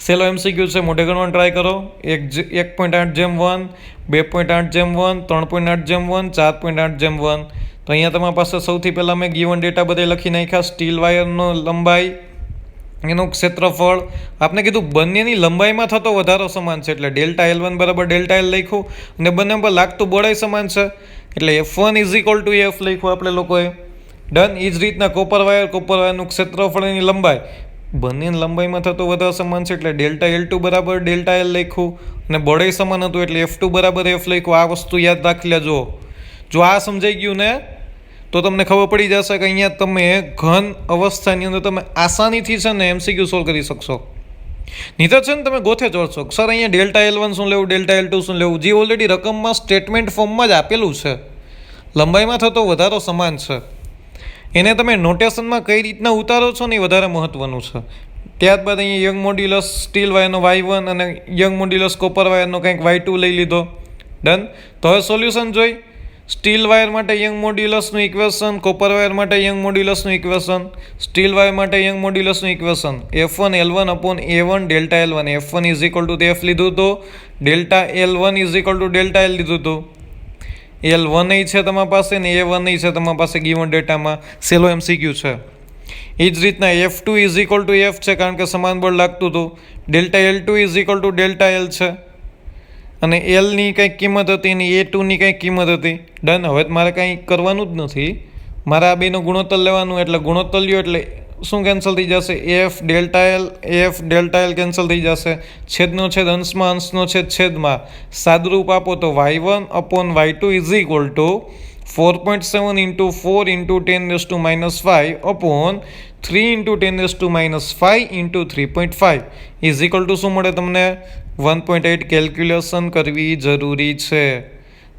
A: સેલો MCQ છે, મોઢે ગણવાનો ટ્રાય કરો. 1.8/1, 2.8/1, 3.8/1, 4.8/1. તો અહીંયા તમારી પાસે સૌથી પહેલાં મેં ગિવન ડેટા બધે લખી નાખ્યા. સ્ટીલ વાયરનો લંબાઈ, એનું ક્ષેત્રફળ. આપણે કીધું બંનેની લંબાઈમાં થતો વધારો સમાન છે એટલે ΔL1 બરાબર ΔL લખ્યું, અને બંને પર લાગતું બળ સમાન છે એટલે F1 is equal to F લખ્યું આપણે લોકોએ. ડન. એ જ રીતના કોપર વાયરનું ક્ષેત્રફળ, એની લંબાઈ, બંનેની લંબાઈમાં થતો વધારો સમાન છે એટલે ΔL2 બરાબર ΔL લખ્યું, અને બળ સમાન હતું એટલે F2 બરાબર F લખ્યું. આ વસ્તુ યાદ રાખી લેજો. જો આ સમજાઈ ગયું ને તો તમને ખબર પડી જશે કે અહીંયા તમે ઘન અવસ્થાની અંદર તમે આસાનીથી છે ને MCQ સોલ્વ કરી શકશો. નહીં તો છે ને તમે ગોથે ચોરશો, સર અહીંયા ΔL1 શું લેવું, ΔL2 શું લેવું, જે ઓલરેડી રકમમાં સ્ટેટમેન્ટ ફોર્મમાં જ આપેલું છે. લંબાઈમાં થતો વધારો સમાન છે, એને તમે નોટેશનમાં કઈ રીતના ઉતારો છો ને એ વધારે મહત્વનું છે. ત્યારબાદ અહીંયા યંગ મોડ્યુલસ સ્ટીલ વાયરનો Y1 અને યંગ મોડ્યુલસ કોપર વાયરનો કંઈક Y2 લઈ લીધો. ડન. તો હવે સોલ્યુશન જોઈ. સ્ટીલ વાયર માટે યંગ મોડ્યુલસનું ઇક્વેશન, કોપર વાયર માટે યંગ મોડ્યુલસનું ઇક્વેશન, સ્ટીલ વાયર માટે યંગ મોડ્યુલસનું equation F1 L1 upon A1 delta L1. F1 is equal to F લીધું તો delta L1 is equal to delta L લીધું તો L1 છે તમારી પાસે ને A1 છે તમારી પાસે ગિવન ડેટામાં. સેલો MCQ છે. એ જ રીતના F2 is equal to F છે કારણ કે સમાન બળ લાગતું હતું. Delta L2 is equal to delta L છે અને Lની કંઈક કિંમત હતી અને A2ની કંઈક કિંમત હતી. ડન. હવે મારે કંઈ કરવાનું જ નથી, મારે આ બેનો ગુણોત્તર લેવાનું. એટલે ગુણોત્તર લ્યો એટલે શું કેન્સલ થઈ જશે? F ડેલ્ટા L કેન્સલ થઈ જશે. છેદનો છેદ અંશમાં, અંશનો છેદ છેદમાં. સાદુરૂપ આપો તો y1 upon y2 is equal two 4.7 into 4 into 10⁻5 upon 3 into 10⁻5 into 3.5 is equal to શું મળે તમને? 1.8 કેલ્ક્યુલેશન કરવી જરૂરી છે.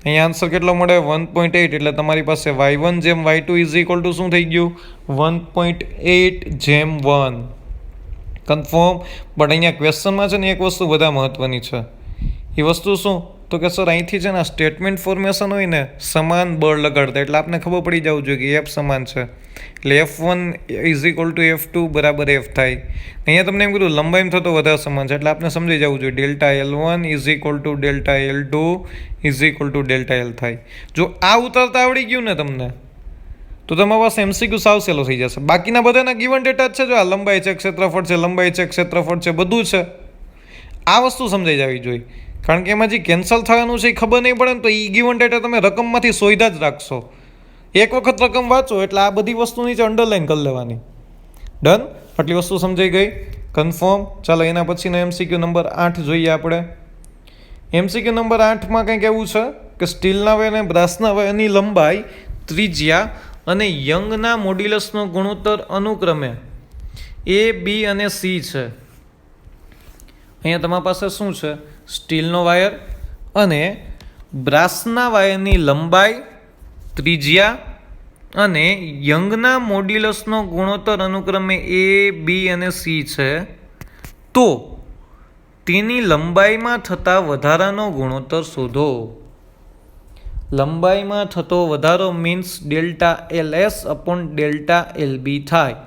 A: અહીંયા આન્સર કેટલો મળે? 1.8. એટલે તમારી પાસે y1 જેમ y2 ઇઝ ઇક્વલ ટુ શું થઈ ગયું? 1.8 જેમ 1. કન્ફર્મ. બટ અહીંયા ક્વેશ્ચનમાં છે ને એક વસ્તુ બધા મહત્વની છે. એ વસ્તુ શું? તો કે સર અહીંથી છે ને સ્ટેટમેન્ટ ફોર્મેશન હોય ને સમાન બળ લગાડતા, એટલે આપણે ખબર પડી જવું જોઈએ કે F સમાન છે. એટલે F1 is equal two F2 બરાબર F થાય. અહીંયા તમને એમ કીધું લંબાઈમાં થતો વધારે સમાન છે, એટલે આપણે સમજી જવું જોઈએ delta L1 is equal to delta L2 is equal to delta L થાય. જો આ ઉતારતા આવડી ગયું ને તમને તો તમારા પાસે MCQ સાવ સહેલો થઈ જશે. બાકીના બધાના ગિવન ડેટા જ છે. જો આ લંબાઈ છે, ક્ષેત્રફળ છે, લંબાઈ છે, ક્ષેત્રફળ છે, બધું છે. આ વસ્તુ સમજાઈ જવી જોઈએ, કારણ કે એમાં જે કેન્સલ થવાનું છે એ ખબર નહીં પડે ને તો એ ગિવન ડેટા તમે રકમમાંથી સોયદા જ રાખશો. એક વખત રકમ વાંચો એટલે આ બધી વસ્તુ નીચે અંડરલાઈન કરી લેવાની. ડન. આટલી વસ્તુ સમજાઈ ગઈ. કન્ફર્મ. ચાલો એના પછીનો MCQ નંબર 8 જોઈએ આપણે. MCQ નંબર 8માં કંઈક એવું છે કે સ્ટીલના વાયર અને બ્રાસના વાયરની લંબાઈ, ત્રિજ્યા અને યંગના મોડ્યુલસનો ગુણોત્તર અનુક્રમે A, B અને C છે. અહીંયા તમારી પાસે શું છે? સ્ટીલનો વાયર અને બ્રાસના વાયરની લંબાઈ, ત્રિજ્યા અને યંગના મોડ્યુલસનો ગુણોત્તર અનુક્રમે A, B અને C છે. તો તેની લંબાઈમાં થતા વધારાનો ગુણોત્તર શોધો. લંબાઈમાં થતો વધારો means delta LS upon delta LB થાય.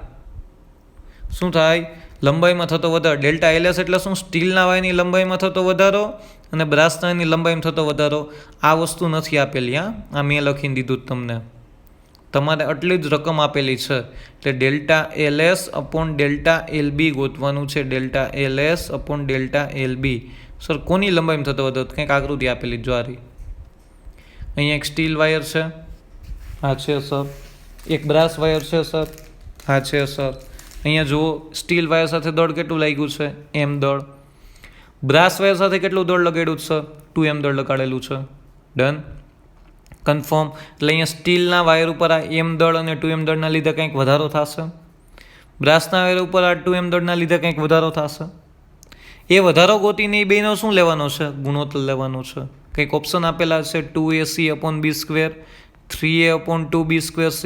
A: શું થાય? લંબાઈમાં થતો વધારો. ડેલ્ટા LS એટલે શું? સ્ટીલના વાયરની લંબાઈમાં થતો વધારો અને બ્રાસના વાયરની લંબાઈમાં થતો વધારો. આ વસ્તુ નથી આપેલી. આ મેં લખીને દીધું તમને. તમારે આટલી જ રકમ આપેલી છે. એટલે delta LS upon delta LB ગોતવાનું છે. Delta LS upon delta LB. Sir કોની લંબાઈમાં થતો વધારો? કંઈક આકૃતિ આપેલી જ્વારી. અહીંયા એક સ્ટીલ વાયર છે. હા છે સર. એક બ્રાસ વાયર છે સર. હા છે સર. અહીંયા જુઓ સ્ટીલ વાયર સાથે દળ કેટલું લાગ્યું છે? M દળ. બ્રાસ વાયર સાથે કેટલું દળ લગાડ્યું છે? 2M દળ લગાડેલું છે. ડન. કન્ફર્મ. એટલે અહીંયા સ્ટીલના વાયર ઉપર આ M દળ અને 2M દળના લીધે કંઈક વધારો થશે. બ્રાસના વાયર ઉપર આ 2M દળના લીધે કંઈક વધારો થશે. એ વધારો ગોતીને એ બેનો શું લેવાનો છે? ગુણોત્તર લેવાનો છે. કંઈક ઓપ્શન આપેલા છે 2AC upon B square, 3A upon 2B square C,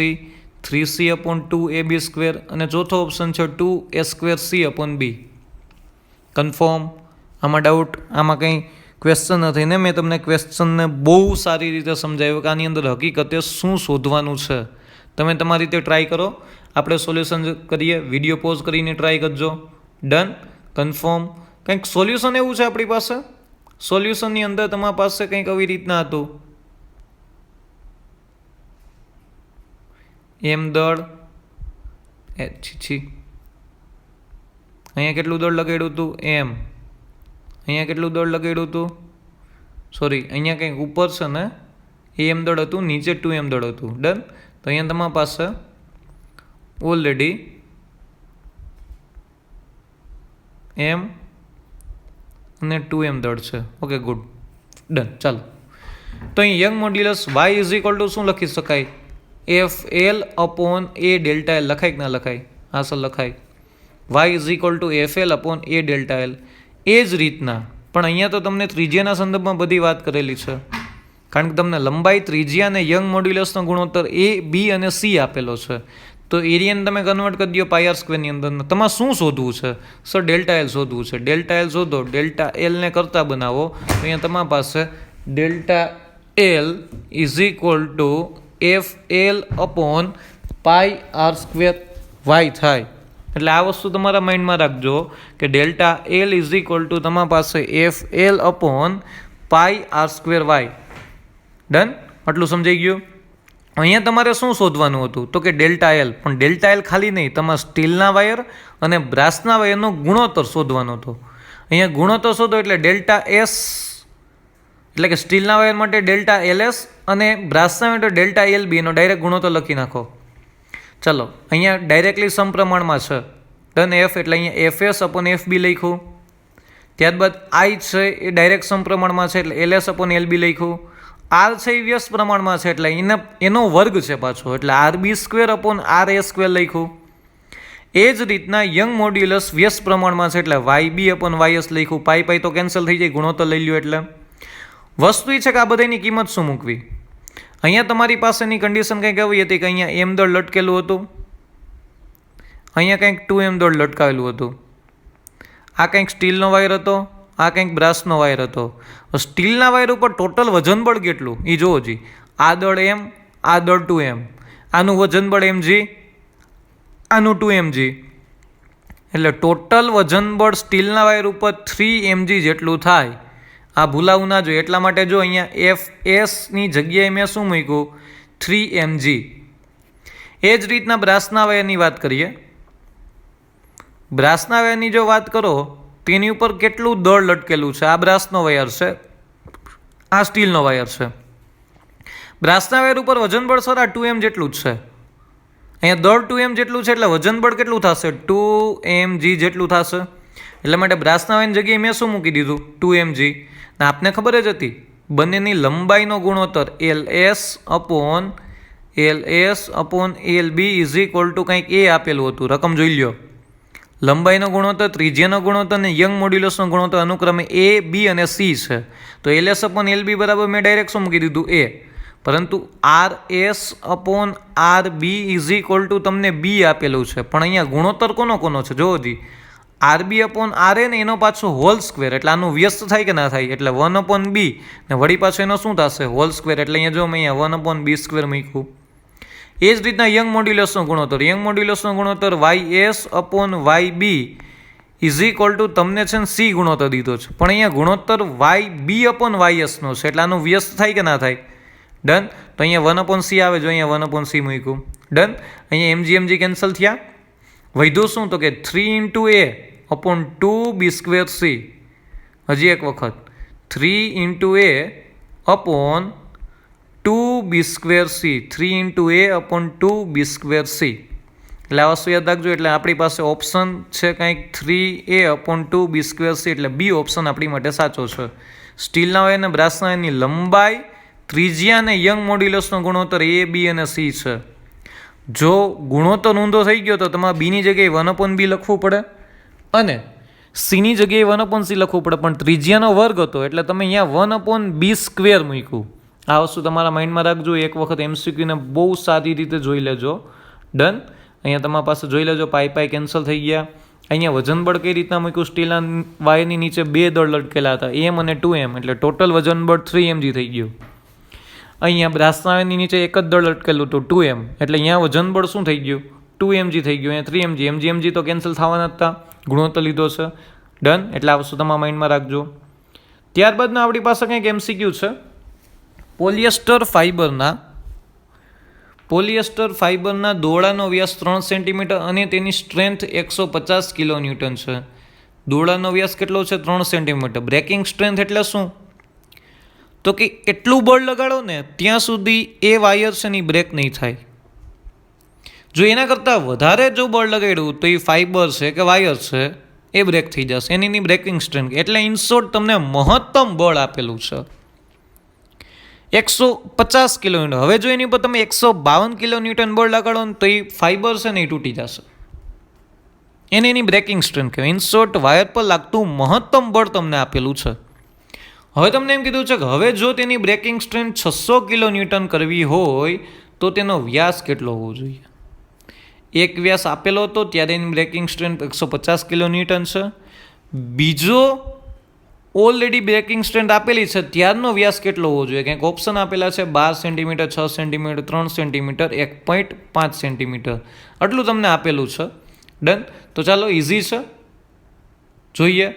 A: 3C upon 2AB square અને ચોથો ઓપ્શન છે 2A square C upon B. Confirm. આમાં ડાઉટ? આમાં કંઈ ક્વેશ્ચન નથી ને? મેં તમને ક્વેશ્ચનને બહુ સારી રીતે સમજાવ્યું કે આની અંદર હકીકતે શું શોધવાનું છે. તમે તમારી રીતે ટ્રાય કરો. આપણે સોલ્યુશન કરીએ. વિડીયો પોઝ કરીને ટ્રાય કરજો. ડન. કન્ફર્મ. કંઈક સોલ્યુશન એવું છે આપણી પાસે. સોલ્યુશનની અંદર તમારી પાસે કંઈક આવી રીતના હતું. M દળ અહીંયા કેટલું દળ લગાડ્યું હતું? M. અહીંયા કેટલું દળ લગાડ્યું હતું? સોરી, અહીંયા કંઈક ઉપર છે ને AM દળ હતું, નીચે 2M દળ હતું. ડન. તો અહીંયા તમારી પાસે ઓલરેડી M અને 2M દળ છે. Okay, good. ડન. ચાલો. તો અહીં young modulus y is equal to શું લખી શકાય? FL upon A delta L. લખાય કે ના લખાય? હા સર લખાય. y is equal to FL upon A delta L. એ જ રીતના પણ અહીંયા તો તમને ત્રિજ્યાના સંદર્ભમાં બધી વાત કરેલી છે, કારણ કે તમને લંબાઈ, ત્રિજ્યા અને યંગ મોડ્યુલસનો ગુણોત્તર A, B અને C આપેલો છે. તો એરિયાને તમે કન્વર્ટ કરી દો પાઈ આર સ્ક્વેરની અંદર. તમારે શું શોધવું છે? સર ડેલ્ટા L શોધવું છે. ડેલ્ટા L શોધો. ડેલ્ટા Lને કરતા બનાવો તો અહીંયા તમારી પાસે delta L is equal to F L upon pi R square Y થાય. એટલે આ વસ્તુ તમારા માઇન્ડમાં રાખજો કે delta L is equal to તમારા પાસે F L upon pi R square Y. Done? આટલું સમજાઈ ગયું? અહીંયા તમારે શું શોધવાનું હતું તો કે ડેલ્ટા એલ, પણ ડેલ્ટા એલ ખાલી નહીં, તમારે સ્ટીલના વાયર અને બ્રાસના વાયરનો ગુણોત્તર શોધવાનો હતો. અહીંયા ગુણોત્તર શોધો એટલે ડેલ્ટા એસ, એટલે કે સ્ટીલના વાયર માટે ડેલ્ટા એલએસ અને બ્રાસના માટે ડેલ્ટા એલ બી, એનો ડાયરેક્ટ ગુણોત્તર લખી નાખો. ચલો, અહીંયા ડાયરેક્ટલી સમપ્રમાણમાં છે. ડન? એફ એટલે અહીંયા F S upon F B લખ્યું. ત્યારબાદ આઈ છે એ ડાયરેક્ટ સમપ્રમાણમાં છે એટલે એલએસ અપોન એલ બી લખ્યું. આર છે એ વ્યસ્ત પ્રમાણમાં છે એટલે એનો વર્ગ છે પાછો, એટલે R B square upon R A square લખ્યું. એ જ રીતના યંગ મોડ્યુલસ વ્યસ્ત પ્રમાણમાં છે એટલે Y B upon Y S લખ્યું. પાઈ પાઈ તો કેન્સલ થઈ જાય, ગુણોત્તર લઈ લ્યો. એટલે વસ્તુ એ છે કે આ બધાની કિંમત શું મૂકવી. અહીંયા તમારી પાસેની કન્ડિશન કંઈક એવી હતી કે અહીંયા એમ દળ લટકેલું હતું, અહીંયા કંઈક 2m દળ લટકાવેલું હતું, આ કંઈક સ્ટીલનો વાયર હતો, આ કંઈક બ્રાસનો વાયર હતો. સ્ટીલના વાયર ઉપર ટોટલ વજન બળ કેટલું એ જોવો જી. આ દળ એમ, આ દળ 2m, આનું વજન બળ mg, આનું 2mg, એટલે ટોટલ વજન બળ સ્ટીલના વાયર ઉપર 3mg જેટલું થાય. આ ભૂલાવું ના જોઈએ, એટલા માટે જો અહીંયા એફ એસની જગ્યાએ મેં શું મૂક્યું 3mg. એ જ રીતના બ્રાસના વાયરની વાત કરીએ. બ્રાસના વાયરની જો વાત કરો તેની ઉપર કેટલું દળ લટકેલું છે. આ બ્રાસનો વાયર છે, આ સ્ટીલનો વાયર છે. બ્રાસના વાયર ઉપર વજન બળ સર આ 2m જેટલું જ છે. અહીંયા દળ 2m જેટલું છે એટલે વજન બળ કેટલું થશે 2mg જેટલું થશે. એટલે માટે બ્રાસના વાયરની જગ્યાએ મેં શું મૂકી દીધું 2mg. ને આપને ખબર જ હતી બંનેની લંબાઈનો ગુણોત્તર LS upon L B is equal to કંઈક એ આપેલું હતું, રકમ જોઈ લ્યો. લંબાઈનો ગુણોત્તર, ત્રિજ્યાનો ગુણોત્તર અને યંગ મોડ્યુલસનો ગુણોત્તર અનુક્રમે એ બી અને સી છે. તો એલએસ અપોન એલ બી બરાબર મેં ડાયરેક્ટ શું મૂકી દીધું એ, પરંતુ R S upon R B is equal to તમને બી આપેલું છે, પણ અહીંયા ગુણોત્તર કોનો છે જોવો જી. આર બી અપોન આર એ ને એનો પાછો હોલ સ્ક્વેર, એટલે આનું વ્યસ્ત થાય કે ના થાય, એટલે 1 અપોન બી ને વળી પાછો એનો શું થશે હોલ સ્ક્વેર, એટલે અહીંયા જો મેં અહીંયા 1 અપોન બી સ્ક્વેર મૂક્યું. એ જ રીતના યંગ મોડ્યુલસનો ગુણોત્તર Y S upon Y B is equal to તમને છે ને સી ગુણોત્તર દીધો છે, પણ અહીંયા ગુણોત્તર વાય બી અપોન વાય એસનો છે, એટલે આનું વ્યસ્ત થાય કે ના થાય. ડન? તો અહીંયા 1 અપોન સી આવે, જો અહીંયા 1 અપોન સી મૂક્યું. ડન? અહીંયા એમજી કેન્સલ થયા. વધ્યું શું તો કે 3 ઇન્ટુ એ અપોન 2 બી સ્ક્વેર સી. હજી એક વખત 3 ઇન્ટુ એ અપોન 2 બી સ્ક્વેર સી, 3 ઇન્ટુ એ અપોન 2 બી સ્ક્વેર સી. એટલે આ વસ્તુ યાદ રાખજો. એટલે આપણી પાસે ઓપ્શન છે કંઈક 3a અપોન 2 બી સ્ક્વેર સી, એટલે બી ઓપ્શન આપણી માટે સાચો છે. સ્ટીલના વાયર અને બ્રાસના વાયરની લંબાઈ, ત્રિજ્યા અને યંગ મોડ્યુલસનો ગુણોત્તર એ બી અને સી છે. જો ગુણોત્તર ઊંધો થઈ ગયો તો તમારે બીની જગ્યાએ 1 અપોન બી લખવું પડે અને સીની જગ્યાએ 1 અપોન સી લખવું પડે, પણ ત્રિજ્યાનો વર્ગ હતો એટલે તમે અહીંયા 1 અપોન બી સ્ક્વેર મૂક્યું. આ વસ્તુ તમારા માઇન્ડમાં રાખજો. એક વખત એમસીક્યુને બહુ સારી રીતે જોઈ લેજો. ડન? અહીંયા તમારા પાસે જોઈ લેજો, પાઈ કેન્સલ થઈ ગયા. અહીંયા વજન બળ કઈ રીતના મૂક્યું, સ્ટીલના વાયરની નીચે 2 દળ લટકેલા હતા, એમ અને 2m, એટલે ટોટલ વજન બળ 3mg થઈ ગયું. અહીંયા બ્રાસના વાયરની નીચે એક જ દળ લટકેલું હતું 2m, એટલે અહીંયા વજન બળ શું થઈ ગયું 2mg થઈ ગયું. અહીંયા 3mg, mg તો કેન્સલ થવાના હતા, ગુણોત્તર લીધો છે. ડન? એટલે આ વસ્તુ તમારા માઇન્ડમાં રાખજો. ત્યારબાદના આપણી પાસે કંઈક એમસીક્યુ છે. પોલિએસ્ટર ફાઇબરના દોરડાનો વ્યાસ 3 સેન્ટીમીટર અને તેની સ્ટ્રેન્થ 150 કિલોન્યુટન છે. દોરડાનો વ્યાસ કેટલો છે 3 સેન્ટીમીટર. બ્રેકિંગ સ્ટ્રેન્થ એટલે શું તો કે એટલું બળ લગાડો ને ત્યાં સુધી એ વાયર છે ને બ્રેક નહીં થાય. જો એના કરતાં વધારે જો બળ લગાડ્યું તો એ ફાઇબર છે કે વાયર છે એ બ્રેક થઈ જશે. એની બ્રેકિંગ સ્ટ્રેન્થ એટલે ઇન શોર્ટ તમને મહત્તમ બળ આપેલું છે 150 કિલોન્યુટન. હવે જો એની ઉપર તમે 152 કિલોન્યુટન બળ લગાડો ને તો એ ફાઇબર છે ને એ તૂટી જશે. એની બ્રેકિંગ સ્ટ્રેન્થ કહેવાય. ઇન શોર્ટ વાયર પર લાગતું મહત્તમ બળ તમને આપેલું છે. હવે તમને એમ કીધું છે કે હવે જો તેની બ્રેકિંગ સ્ટ્રેન્થ 600 કિલોન્યુટન કરવી હોય તો તેનો વ્યાસ કેટલો હોવો જોઈએ. એક વ્યાસ આપેલો હતો ત્યારે એની બ્રેકિંગ સ્ટ્રેન્થ 150 કિલોન્યુટન છે. બીજો ઓલરેડી બ્રેકિંગ સ્ટ્રેન્થ આપેલી છે ત્યારનો વ્યાસ કેટલો હોવો જોઈએ? કંઈક ઓપ્શન આપેલા છે 12 સેન્ટીમીટર, 6 સેન્ટીમીટર, 3 સેન્ટીમીટર, 1.5 સેન્ટીમીટર, આટલું તમને આપેલું છે. ડન. તો ચાલો ઇઝી છે, જોઈએ.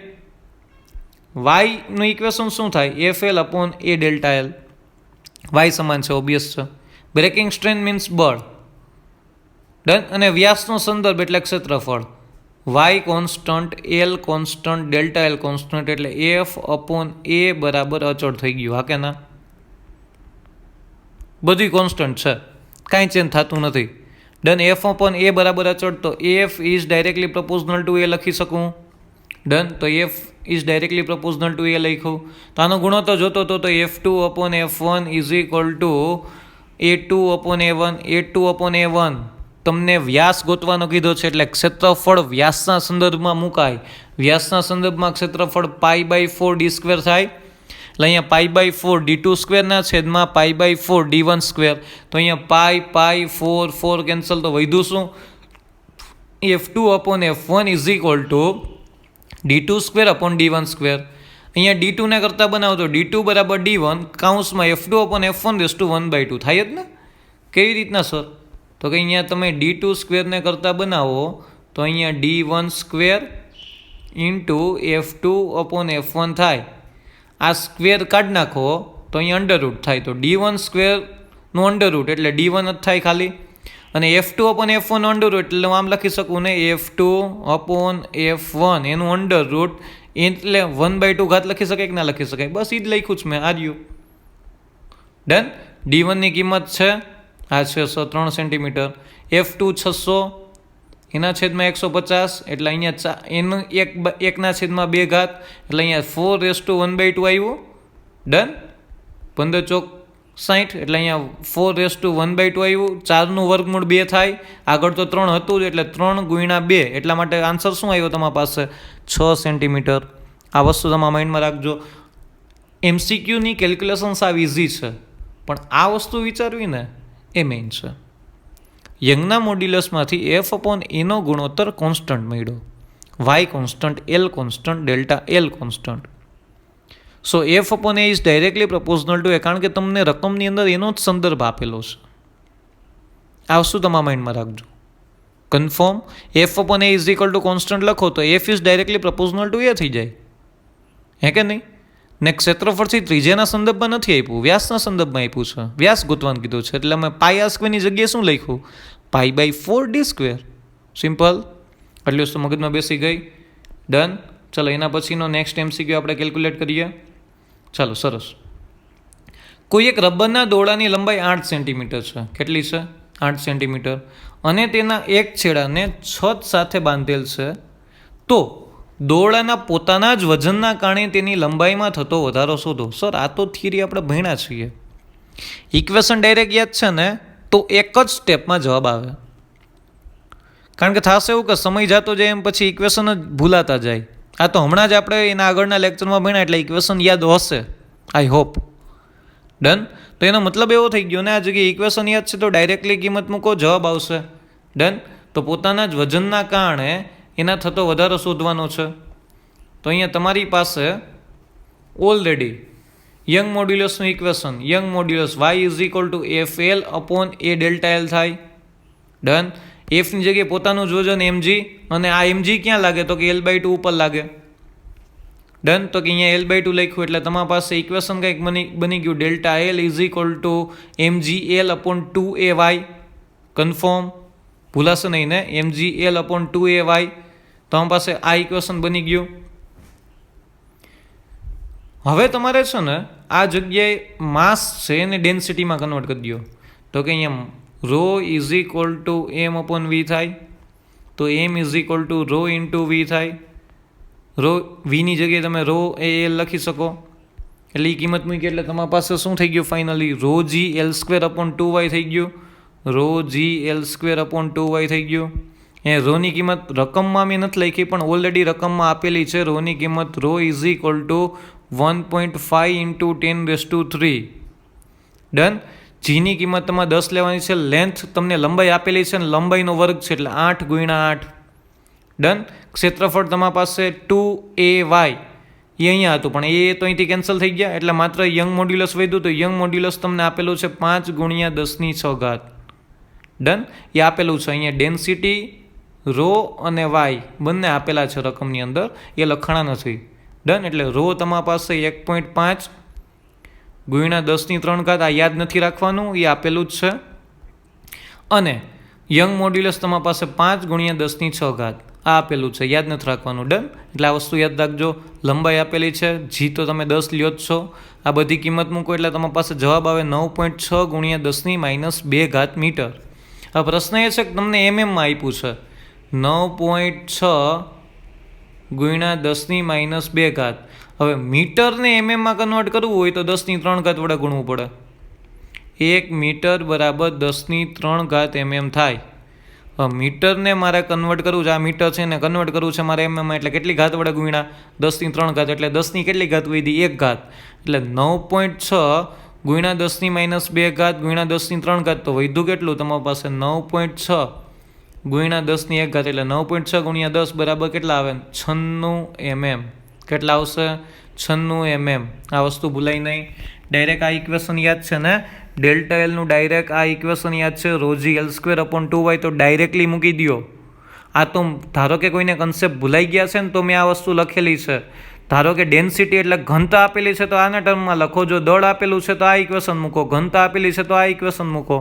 A: વાયનું ઇક્વેશન શું થાય? F L upon A delta L. Y સમાન છે, ઓબ્વિયસ છે. બ્રેકિંગ સ્ટ્રેન્થ મીન્સ બળ. ડન. અને વ્યાસનો સંદર્ભ એટલે ક્ષેત્રફળ. Y constant, L constant, delta L constant, એટલે એફ અપોન એ બરાબર અચળ થઈ ગયું. હા કે ના? બધું કોન્સ્ટન્ટ છે, કાંઈ ચેન્જ થતું નથી. ડન. એફ અપોન એ બરાબર અચળ, તો F is directly proportional to A લખી શકું. ડન. તો F is directly proportional to A લખ્યું. તો આનો ગુણોત્તર જોતો હતો તો F2 upon F1 is equal to A2 upon A1. A2 upon A1 તમને વ્યાસ ગોતવાનો કીધો છે, એટલે ક્ષેત્રફળ વ્યાસના સંદર્ભમાં મુકાય. વ્યાસના સંદર્ભમાં ક્ષેત્રફળ π/4 d² થાય. એટલે અહીંયા π/4 d2 સ્ક્વેરના છેદમાં π/4 d1 સ્ક્વેર. તો અહીંયા π 4 કેન્સલ, તો વધ્યું શું? F2 upon F1 is equal two d2 square upon d1 square. અહીંયા d2 ને કરતા બનાવો તો d2 બરાબર d1 કાઉન્સમાં F2 અપોન F1 1/2 થાય જ ને. કેવી રીતના સર? તો કે અહીંયા તમે d2 સ્ક્વેરને કરતા બનાવો તો અહીંયા d1 square into F2 upon F1 થાય. આ સ્ક્વેર કાઢી નાખો તો અહીંયા અંડરરૂટ થાય, તો d1 સ્ક્વેરનું અંડરરૂટ એટલે d1 જ થાય ખાલી. અને F2 અપોન F1 અંડરરૂટ એટલે હું આમ લખી શકું ને, F2 અપોન F1 એનું અંડરરૂટ એટલે 1/2 ઘાત લખી શકાય કે ના લખી શકાય? બસ એ જ લખ્યું છે મેં, આર્યું. ડન. d1ની કિંમત છે આ છે 3 સેન્ટીમીટર. F2 600 એના છેદમાં 150 એટલે અહીંયા એનું 1/2 ઘાત એટલે અહીંયા 4/1/2 આવ્યું. ડન. 15 ચોક 60 એટલે અહીંયા 4/1/2 આવ્યું. 4નું વર્ગમૂળ 2 થાય, આગળ તો 3 હતું જ એટલે 3 ગુણ્યા 2, એટલા માટે આન્સર શું આવ્યો તમારી પાસે? 6 સેન્ટીમીટર. આ વસ્તુ તમારા માઇન્ડમાં રાખજો. MCQની કેલ્ક્યુલેશન સાવ ઇઝી છે, પણ આ વસ્તુ વિચારવી ને એ મેઇન છે. યંગના મોડ્યુલસમાંથી એફ અપોન એનો ગુણોત્તર કોન્સ્ટન્ટ મળ્યો. Y constant, L constant, delta L constant. So F upon A is directly proportional to A, કારણ કે તમને રકમની અંદર એનો જ સંદર્ભ આપેલો છે. આ વસ્તુ તમારા માઇન્ડમાં રાખજો. Confirm. F upon A is equal to constant લખો તો F is directly proportional to A થઈ જાય. હે કે નહીં? ને ક્ષેત્રફળથી ત્રિજ્યાના સંદર્ભમાં નથી આપ્યું, વ્યાસના સંદર્ભમાં આપ્યું છે. વ્યાસ ગોતવાનું કીધું છે એટલે અમે પાઈ આર સ્ક્વેરની જગ્યાએ શું લખ્યું? π/4 d². સિમ્પલ. આટલી વસ્તુ મગજમાં બેસી ગઈ. ડન. ચાલો એના પછીનો નેક્સ્ટ MCQ આપણે કેલ્ક્યુલેટ કરીએ. ચાલો સરસ. કોઈ એક રબરના દોરડાની લંબાઈ 8 સેન્ટીમીટર છે. કેટલી છે? 8 સેન્ટીમીટર. અને તેના એક છેડાને છત સાથે બાંધેલ છે, તો દોરડાના પોતાના જ વજનના કારણે તેની લંબાઈમાં થતો વધારો શોધો. સર આ તો થિયરી આપણે ભણ્યા છીએ. ઇક્વેશન ડાયરેક્ટ યાદ છે ને તો એક જ સ્ટેપમાં જવાબ આવે. કારણ કે થશે એવું કે સમય જતો જાય એમ પછી ઇક્વેશન જ ભૂલાતા જાય. આ તો હમણાં જ આપણે એના આગળના લેક્ચરમાં ભણ્યા એટલે ઇક્વેશન યાદ હશે, આઈ હોપ. ડન. તો એનો મતલબ એવો થઈ ગયો ને આ જગ્યાએ ઇક્વેશન યાદ છે તો ડાયરેક્ટલી કિંમત મૂકો, જવાબ આવશે. ડન. તો પોતાના જ વજનના કારણે એના થતો વધારો શોધવાનો છે. તો અહીંયા તમારી પાસે ઓલરેડી યંગ મોડ્યુલસનું equation, Young modulus Y is equal to FL upon A delta L થાય. ડન. એફની જગ્યાએ પોતાનું જ વજન mg, અને આ mg ક્યાં લાગે તો કે L/2 ઉપર લાગે. ડન. તો કે અહીંયા L/2 લખ્યું એટલે તમારી પાસે ઇક્વેશન કંઈક બની ગયું, delta L is equal to mgL upon 2ay. Confirm. ભૂલાશે નહીં ને, mgL અપોન 2ay. તમારી પાસે આ ઇક્વેશન બની ગયું. હવે તમારે છે ને આ જગ્યાએ માસ છે એને ડેન્સિટીમાં કન્વર્ટ કરી દો. તો કે અહીંયા rho is equal to m upon v થાય, તો m is equal to rho into v થાય. રો વીની જગ્યાએ તમે રો એ એલ લખી શકો, એટલે એ કિંમત મૂકી એટલે તમારી પાસે શું થઈ ગયું finally? Row g L² upon 2y થઈ ગયું. Row g L² upon 2y થઈ ગયું. એ રોની કિંમત રકમમાં મેં નથી લખી પણ ઓલરેડી રકમમાં આપેલી છે. રોની કિંમત rho is equal to 1.5 × 10⁻3. Done. જીની કિંમત તમારે 10 લેવાની છે. લેન્થ તમને લંબાઈ આપેલી છે ને લંબાઈનો વર્ગ છે એટલે 8 × 8. ડન. ક્ષેત્રફળ તમારી પાસે 2ay એ અહીંયા હતું પણ એ તો અહીંથી કેન્સલ થઈ ગયા, એટલે માત્ર યંગ મોડ્યુલસ વધ્યું. તો યંગ મોડ્યુલસ તમને આપેલું છે 5 × 10⁶. ડન. એ આપેલું છે અહીંયા ડેન્સિટી રો અને વાય બંને આપેલા છે રકમની અંદર, એ લખાણા નથી. ડન. એટલે રો તમારા પાસે 1.5 × 10⁻³ આ યાદ નથી રાખવાનું, એ આપેલું જ છે. અને યંગ મોડ્યુલસ તમારા પાસે 5 × 10⁶ આ આપેલું છે, યાદ નથી રાખવાનું. ડન. એટલે આ વસ્તુ યાદ રાખજો. લંબાઈ આપેલી છે, જી તો તમે 10 લ્યો જ છો. આ બધી કિંમત મૂકો એટલે તમારી પાસે જવાબ આવે 9.6 × 10⁻²મીટર. હવે પ્રશ્ન એ છે કે તમને એમએમમાં આપ્યું છે 9.6 × 10⁻². હવે મીટરને એમએમમાં કન્વર્ટ કરવું હોય તો 10⁻³ વડે ગુણવું પડે. 1 મીટર બરાબર 10⁻³ mm થાય. હવે મીટરને મારે કન્વર્ટ કરવું છે, આ મીટર છે ને કન્વર્ટ કરવું છે મારે એમએમમાં, એટલે કેટલી ઘાત વડે ગુણ્યા 10⁻³, એટલે 10ની કેટલી ઘાત વધી 1 ઘાત, એટલે 9.6 × 10⁻² × 10⁻³ તો વધ્યું કેટલું તમારી પાસે 9.6 × 10⁻², એટલે 9.6 × 10 બરાબર કેટલા આવે 96 mm. કેટલા આવશે 96 mm. આ વસ્તુ ભૂલાય નહીં. ડાયરેક્ટ આ ઇક્વેશન યાદ છે ને, ડેલ્ટા એલનું ડાયરેક્ટ આ ઇક્વેશન યાદ છે, રોજી L²/2y તો ડાયરેક્ટલી મૂકી દો. આ તો ધારો કે કોઈને કન્સેપ્ટ ભૂલાઈ ગયા છે ને તો મેં આ વસ્તુ લખેલી છે. ધારો કે ડેન્સિટી એટલે ઘનતા આપેલી છે તો આના ટર્મમાં લખો, જો દળ આપેલું છે તો આ ઇક્વેશન મૂકો, ઘનતા આપેલી છે તો આ ઇક્વેશન મૂકો.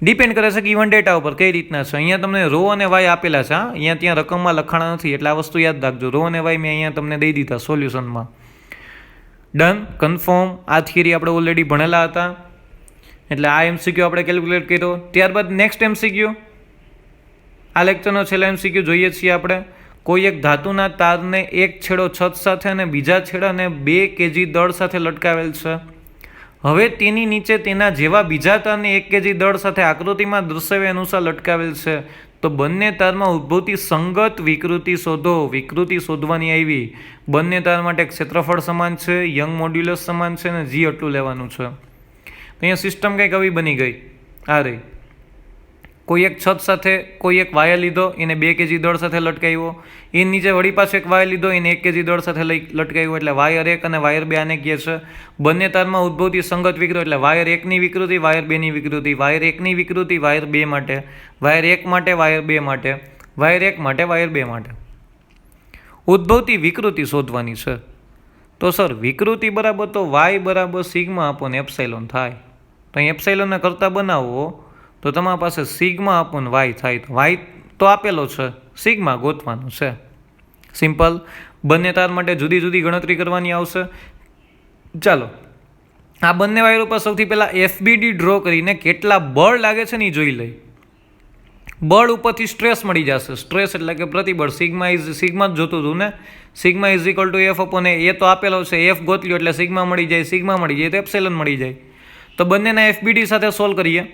A: ડિપેન્ડ કરે છે કે ઇવન ડેટા ઉપર કઈ રીતના છે. અહીંયા તમને રો અને વાય આપેલા છે, હા અહીંયા ત્યાં રકમમાં લખાણા નથી, એટલે આ વસ્તુ યાદ રાખજો. રો અને વાય મેં અહીંયા તમને દઈ દીધા સોલ્યુશનમાં. ડન. કન્ફર્મ. આ થિયરી આપણે ઓલરેડી ભણેલા હતા, એટલે આ MCQ આપણે કેલ્ક્યુલેટ કર્યો. ત્યારબાદ નેક્સ્ટ MCQ, આ લેક્ચરનો છેલ્લા MCQ જોઈએ છીએ આપણે. કોઈ એક ધાતુના તારને એક છેડો છત સાથે અને બીજા છેડાને 2 kg દળ સાથે લટકાવેલ છે. હવે તેની નીચે તેના જેવા બીજા તારને 1 kg દળ સાથે આકૃતિમાં દર્શાવ્યા અનુસાર લટકાવેલ છે. તો બંને તારમાં ઉદ્ભવતી સંગત વિકૃતિ શોધો. વિકૃતિ શોધવાની આવી. બંને તાર માટે ક્ષેત્રફળ સમાન છે, યંગ મોડ્યુલસ સમાન છે, અને જી એટલું લેવાનું છે. અહીંયા સિસ્ટમ કંઈક આવી બની ગઈ. આ રહી, કોઈ એક છત સાથે કોઈ એક વાયર લીધો, એને 2 kg દળ સાથે લટકાવ્યો. એ નીચે વળી પાછો એક વાયર લીધો, એને 1 kg દળ સાથે લટકાવ્યો. એટલે વાયર 1 અને વાયર 2 આને કહે છે. બંને તારમાં ઉદ્ભવતી સંગત વિકૃતિ, એટલે વાયર 1ની વિકૃતિ, વાયર 2ની વિકૃતિ, વાયર 1ની વિકૃતિ વાયર 2 માટે, વાયર 1 માટે, વાયર 2 માટે, વાયર 1 માટે, વાયર 2 માટે. ઉદ્ભવતી વિકૃતિ શોધવાની છે. તો સર વિકૃતિ બરાબર તો વાય બરાબર σ/ε થાય. તો અહીં એપ્સાઇલોનને કરતા બનાવો તો તમારા પાસે σ/y થાય. તો વાય તો આપેલો છે, સિગ્મા ગોતવાનું છે. સિમ્પલ. બંને તાર માટે જુદી જુદી ગણતરી કરવાની આવશે. ચાલો આ બંને વાયર ઉપર સૌથી પહેલાં FBD ડ્રો કરીને કેટલા બળ લાગે છે ને એ જોઈ લઈ. બળ ઉપરથી સ્ટ્રેસ મળી જશે. સ્ટ્રેસ એટલે કે પ્રતિબળ. સિગ્મા જ જોતું હતું ને, સિગ્મા = F/A. એ તો આપેલો છે, F ગોતલ્યો એટલે સિગ્મા મળી જાય, સિગ્મા મળી જાય તો એપ્સિલોન મળી જાય. તો બંનેના FBD સાથે સોલ્વ કરીએ.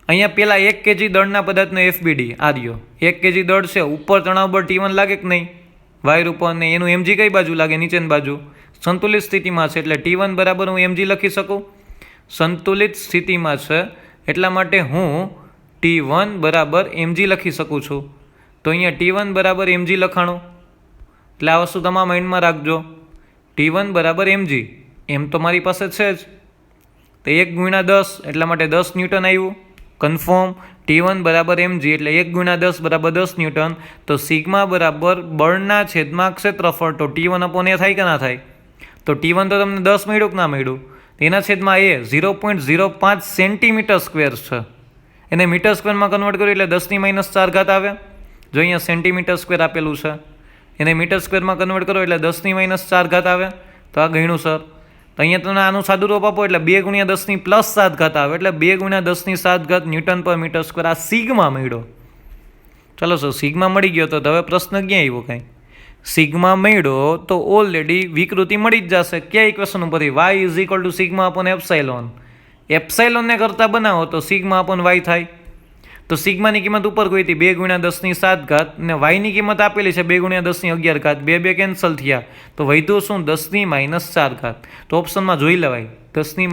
A: અહીંયા પહેલાં 1 kg દળના પદાર્થનો FBD આ રહ્યો. 1 kg દળ છે, ઉપર તણાવ બળ T1 લાગે કે નહીં વાયર ઉપર, ને એનું mg કઈ બાજુ લાગે નીચેની બાજુ, સંતુલિત સ્થિતિમાં છે એટલે T1 બરાબર હું mg લખી શકું. સંતુલિત સ્થિતિમાં છે એટલા માટે હું T1 બરાબર mg લખી શકું છું. તો અહીંયા T1 બરાબર mg લખાણું. એટલે આ વસ્તુ તમારા માઇન્ડમાં રાખજો. T1 બરાબર mg, એમ તો મારી પાસે છે જ. તો 1 × 10 એટલા માટે 10 ન્યૂટન આવ્યું. કન્ફર્મ. T1 બરાબર mg એટલે 1 × 10 બરાબર 10 ન્યૂટન. તો સિગ્મા બરાબર બળના છેદમાં ક્ષેત્રફળ, તો T1/A થાય કે ના થાય? તો T1 તો તમને 10 મળ્યું કે ના મળ્યું? એના છેદમાં A 0.05 cm² છે. એને મીટર સ્ક્વેરમાં કન્વર્ટ કર્યું એટલે 10⁻⁴ આવે. જો અહીંયા સેન્ટીમીટર² આપેલું છે, એને મીટર સ્ક્વેરમાં કન્વર્ટ કરો એટલે 10⁻⁴ આવે. તો આ ગણ્યું સર. તો અહીંયા તમે આનું સાદું રૂપ આપો એટલે 2 × 10⁻⁷ આવે, એટલે 2 × 10⁻⁷ Nm/m². આ સિગ્મા મળ્યો. ચાલો સર સિગ્મા મળી ગયો તો હવે પ્રશ્ન ક્યાં આવ્યો? કાંઈ સિગ્મા મળ્યો તો ઓલરેડી વિકૃતિ મળી જ જશે. ક્યાં ઇક્વેશન ઉપરથી? y = σ/ε. એપ્સાઇલોનને કરતા બનાવો તો σ/y થાય. તો સિગ્માની કિંમત ઉપર કોઈ હતી 2 × 10⁷ ને વાયની કિંમત આપેલી છે 2 × 10⁻11. 2 કેન્સલ થયા તો વધ્યું શું? 10⁻⁴. તો ઓપ્શનમાં જોઈ લેવાય 10⁻⁴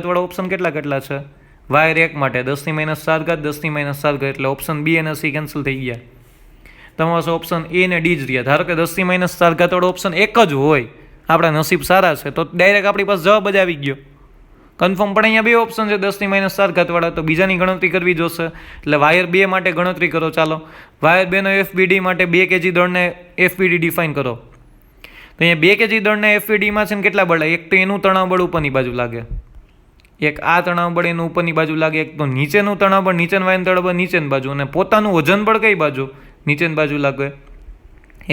A: વાળા ઓપ્શન કેટલા છે વાયર 1 માટે. 10⁻⁴ 10⁻⁴ એટલે ઓપ્શન B અને C કેન્સલ થઈ ગયા. તમારા પાસે ઓપ્શન એ ને ડી જ રહ્યા. ધારો કે 10⁻⁴ વાળો ઓપ્શન એક જ હોય, આપણા નસીબ સારા છે તો ડાયરેક્ટ આપણી પાસે જવાબ જ આવી ગયો. કન્ફર્મ. પણ અહીંયા બે ઓપ્શન છે 10⁻⁴ વાળા, તો બીજાની ગણતરી કરવી જોશે. એટલે વાયર 2 માટે ગણતરી કરો. ચાલો, વાયર 2 નો FBD માટે 2 kg દળને FBD ડિફાઇન કરો. તો અહીંયા 2 kg દળના FBDમાં છે ને કેટલા બળ? એક તો એનું તણાવ બળ ઉપરની બાજુ લાગે, એક આ તણાવ બળ એનું ઉપરની બાજુ લાગે, એક તો નીચેનું તણાવ બળ, નીચેનું વાયરનું તણાવ બળ નીચેની બાજુ, અને પોતાનું વજન બળ કઈ બાજુ? નીચેની બાજુ લાગે.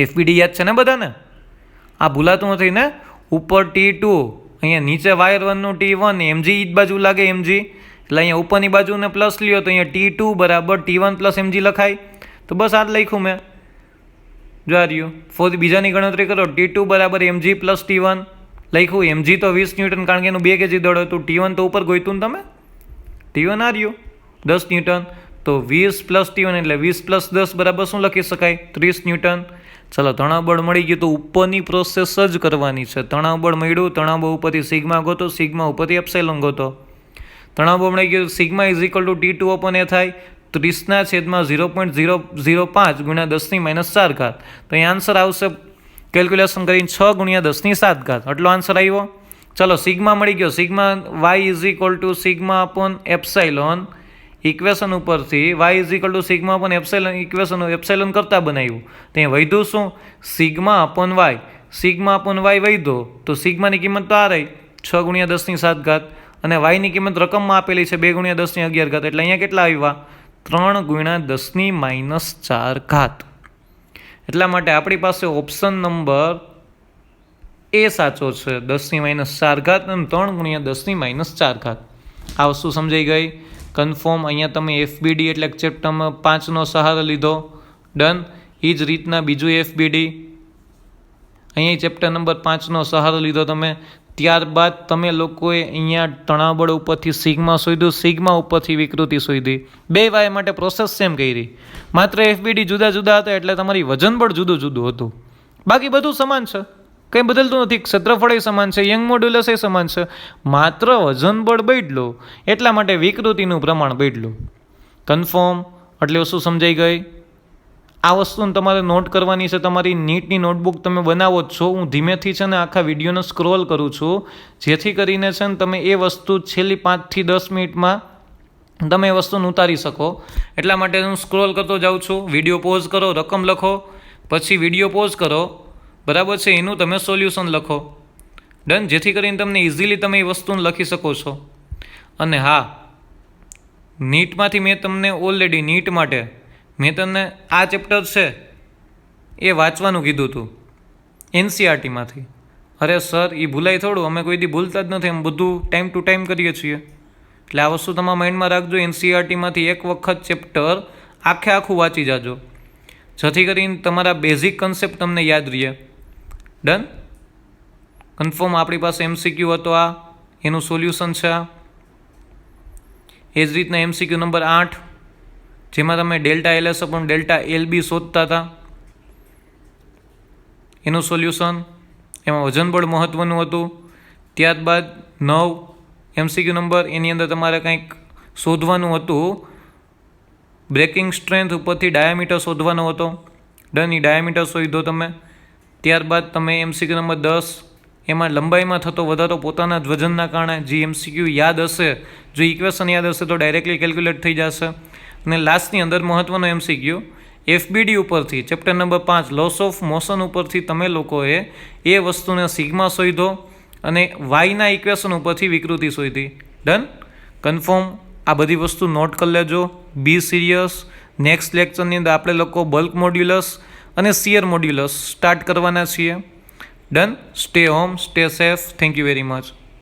A: FBD યાદ છે ને બધાને? આ ભૂલાતું નથી ને? ઉપર T2, અહીંયા નીચે વાયર 1 નું T1, mg ઈ જ બાજુ લાગે mg, એટલે અહીંયા ઉપરની બાજુને પ્લસ લ્યો તો અહીંયા T2 બરાબર T1 પ્લસ mg લખાય. તો બસ આ જ લખ્યું મેં. જો આ રહ્યું. બીજાની ગણતરી કરો. T2 બરાબર mg પ્લસ T1 લખ્યું. mg તો 20 ન્યૂટન, કારણ કે એનું 2 kg દળ હતું. T1 તો ઉપર ગોઈતું ને તમે? T1 આ રહ્યું 10 ન્યૂટન. તો 20 પ્લસ T1 એટલે 20 પ્લસ 10 બરાબર શું લખી શકાય? 30 ન્યૂટન. ચાલો, તણાવ બળ મળી ગયું, તો ઉપરની પ્રોસેસ જ કરવાની છે. તણાવ બળ મળ્યું, તણાવ બળ ઉપરથી સિગ્મા ગોતો, સિગ્મા ઉપરથી એપ્સાઇલોન ગોતો. તણાવ બળ મળી ગયું, sigma is equal to T2 upon A થાય 30/0.005 ગુણ્યા 10⁻⁴. તો અહીં આન્સર આવશે કેલ્ક્યુલેશન કરીને 6 ગુણ્યા 10⁻⁷. આટલો આન્સર આવ્યો. ચલો, સિગ્મા મળી ગયો. Sigma y is equal to sigma upon epsilon equation ઉપરથી y is equal to sigma upon epsilon equation epsilon કરતાં બનાવ્યું. ત્યાં વધ્યું શું? Sigma upon y. Sigma upon y વધ્યો તો સિગ્માની કિંમત તો આ રહી 6 ગુણ્યા 10⁻⁷, અને yની કિંમત રકમમાં આપેલી છે 2 ગુણ્યા 10⁻11. એટલે અહીંયા કેટલા આવ્યા? 3 ગુણ્યા 10⁻⁴. એટલા માટે આપણી પાસે ઓપ્શન નંબર એ સાચો છે, 10⁻⁴ અને 3 ગુણ્યા 10⁻⁴. આ વસ્તુ સમજાઈ ગઈ? કન્ફર્મ. અહીંયા તમે FBD એટલે ચેપ્ટરમાં 5નો સહારો લીધો. ડન. એ જ રીતના બીજું FBD, અહીંયા ચેપ્ટર નંબર 5નો સહારો લીધો તમે. ત્યારબાદ તમે લોકોએ અહીંયા તણાવ બળ ઉપરથી સિગ્મા શોધ્યું, સિગ્મા ઉપરથી વિકૃતિ શોધી. બે વાય માટે પ્રોસેસ સેમ કરી, માત્ર FBD જુદા જુદા હતા એટલે તમારી વજન બળ જુદું જુદું હતું. બાકી બધું સમાન છે, કંઈ બદલતું નથી. ક્ષેત્રફળ સમાન છે, યંગ મોડ્યુલસ એ સમાન છે, માત્ર વજન બળ બદલું એટલા માટે વિકૃતિનું પ્રમાણ બદલું. કન્ફર્મ. એટલે વસ્તુ સમજાઈ ગઈ? આ વસ્તુને તમારે નોટ કરવાની છે. તમારી નીટની નોટબુક તમે બનાવો જ છો. હું ધીમેથી છે ને આખા વિડીયોને સ્ક્રોલ કરું છું, જેથી કરીને છે ને તમે એ વસ્તુ છેલ્લી 5 થી 10 મિનિટમાં તમે એ વસ્તુને ઉતારી શકો. એટલા માટે હું સ્ક્રોલ કરતો જાઉં છું. વિડીયો પોઝ કરો, રકમ લખો, પછી વિડીયો પોઝ કરો, બરાબર છે, એનું તમે સોલ્યુશન લખો. ડન. જેથી કરીને તમને ઇઝીલી તમે એ વસ્તુને લખી શકો છો. અને હા, નીટમાંથી મેં તમને ઓલરેડી નીટ માટે મેં તમને આ ચેપ્ટર છે એ વાંચવાનું કીધું હતું NCERTમાંથી. અરે સર, એ ભૂલાય થોડું, અમે કોઈ દી ભૂલતા જ નથી, એમ બધું ટાઈમ ટુ ટાઈમ કરીએ છીએ. એટલે આ વસ્તુ તમારા માઇન્ડમાં રાખજો. NCERTમાંથી એક વખત ચેપ્ટર આખું વાંચી જાજો, જેથી કરીને તમારા બેઝિક કન્સેપ્ટ તમને યાદ રહે. ડન. કન્ફર્મ. આપણી પાસે MCQ હતો, આ એનું સોલ્યુશન છે. આ એ જ રીતના MCQ નંબર 8, જેમાં તમે delta LS upon delta LB શોધતા હતા, એનું સોલ્યુશન. એમાં વજન બળ મહત્ત્વનું હતું. ત્યારબાદ 9 MCQ નંબર, એની અંદર તમારે કંઈક શોધવાનું હતું, બ્રેકિંગ સ્ટ્રેન્થ ઉપરથી ડાયામીટર શોધવાનો હતો. ડન. એ ડાયામીટર શોધો તમે. ત્યારબાદ તમે MCQ નંબર 10, એમાં લંબાઈમાં થતો વધારો પોતાના જ વજનના કારણે. જે MCQ યાદ હશે, જો ઇક્વેશન યાદ હશે તો ડાયરેક્ટલી કેલ્ક્યુલેટ થઈ જશે. અને લાસ્ટની અંદર મહત્ત્વનો MCQ FBD ઉપરથી chapter number 5 loss of motion ઉપરથી તમે લોકોએ એ વસ્તુને સિગ્મા શોધો અને વાયના ઇક્વેશન ઉપરથી વિકૃતિ શોધી. ડન. કન્ફર્મ. આ બધી વસ્તુ નોટ કરી લેજો. બી સિરિયસ. નેક્સ્ટ લેક્ચરની અંદર આપણે લોકો બલ્ક મોડ્યુલસ અને શિયર મોડ્યુલસ સ્ટાર્ટ કરવાના છીએ. Done. Stay home, stay safe. Thank you very much.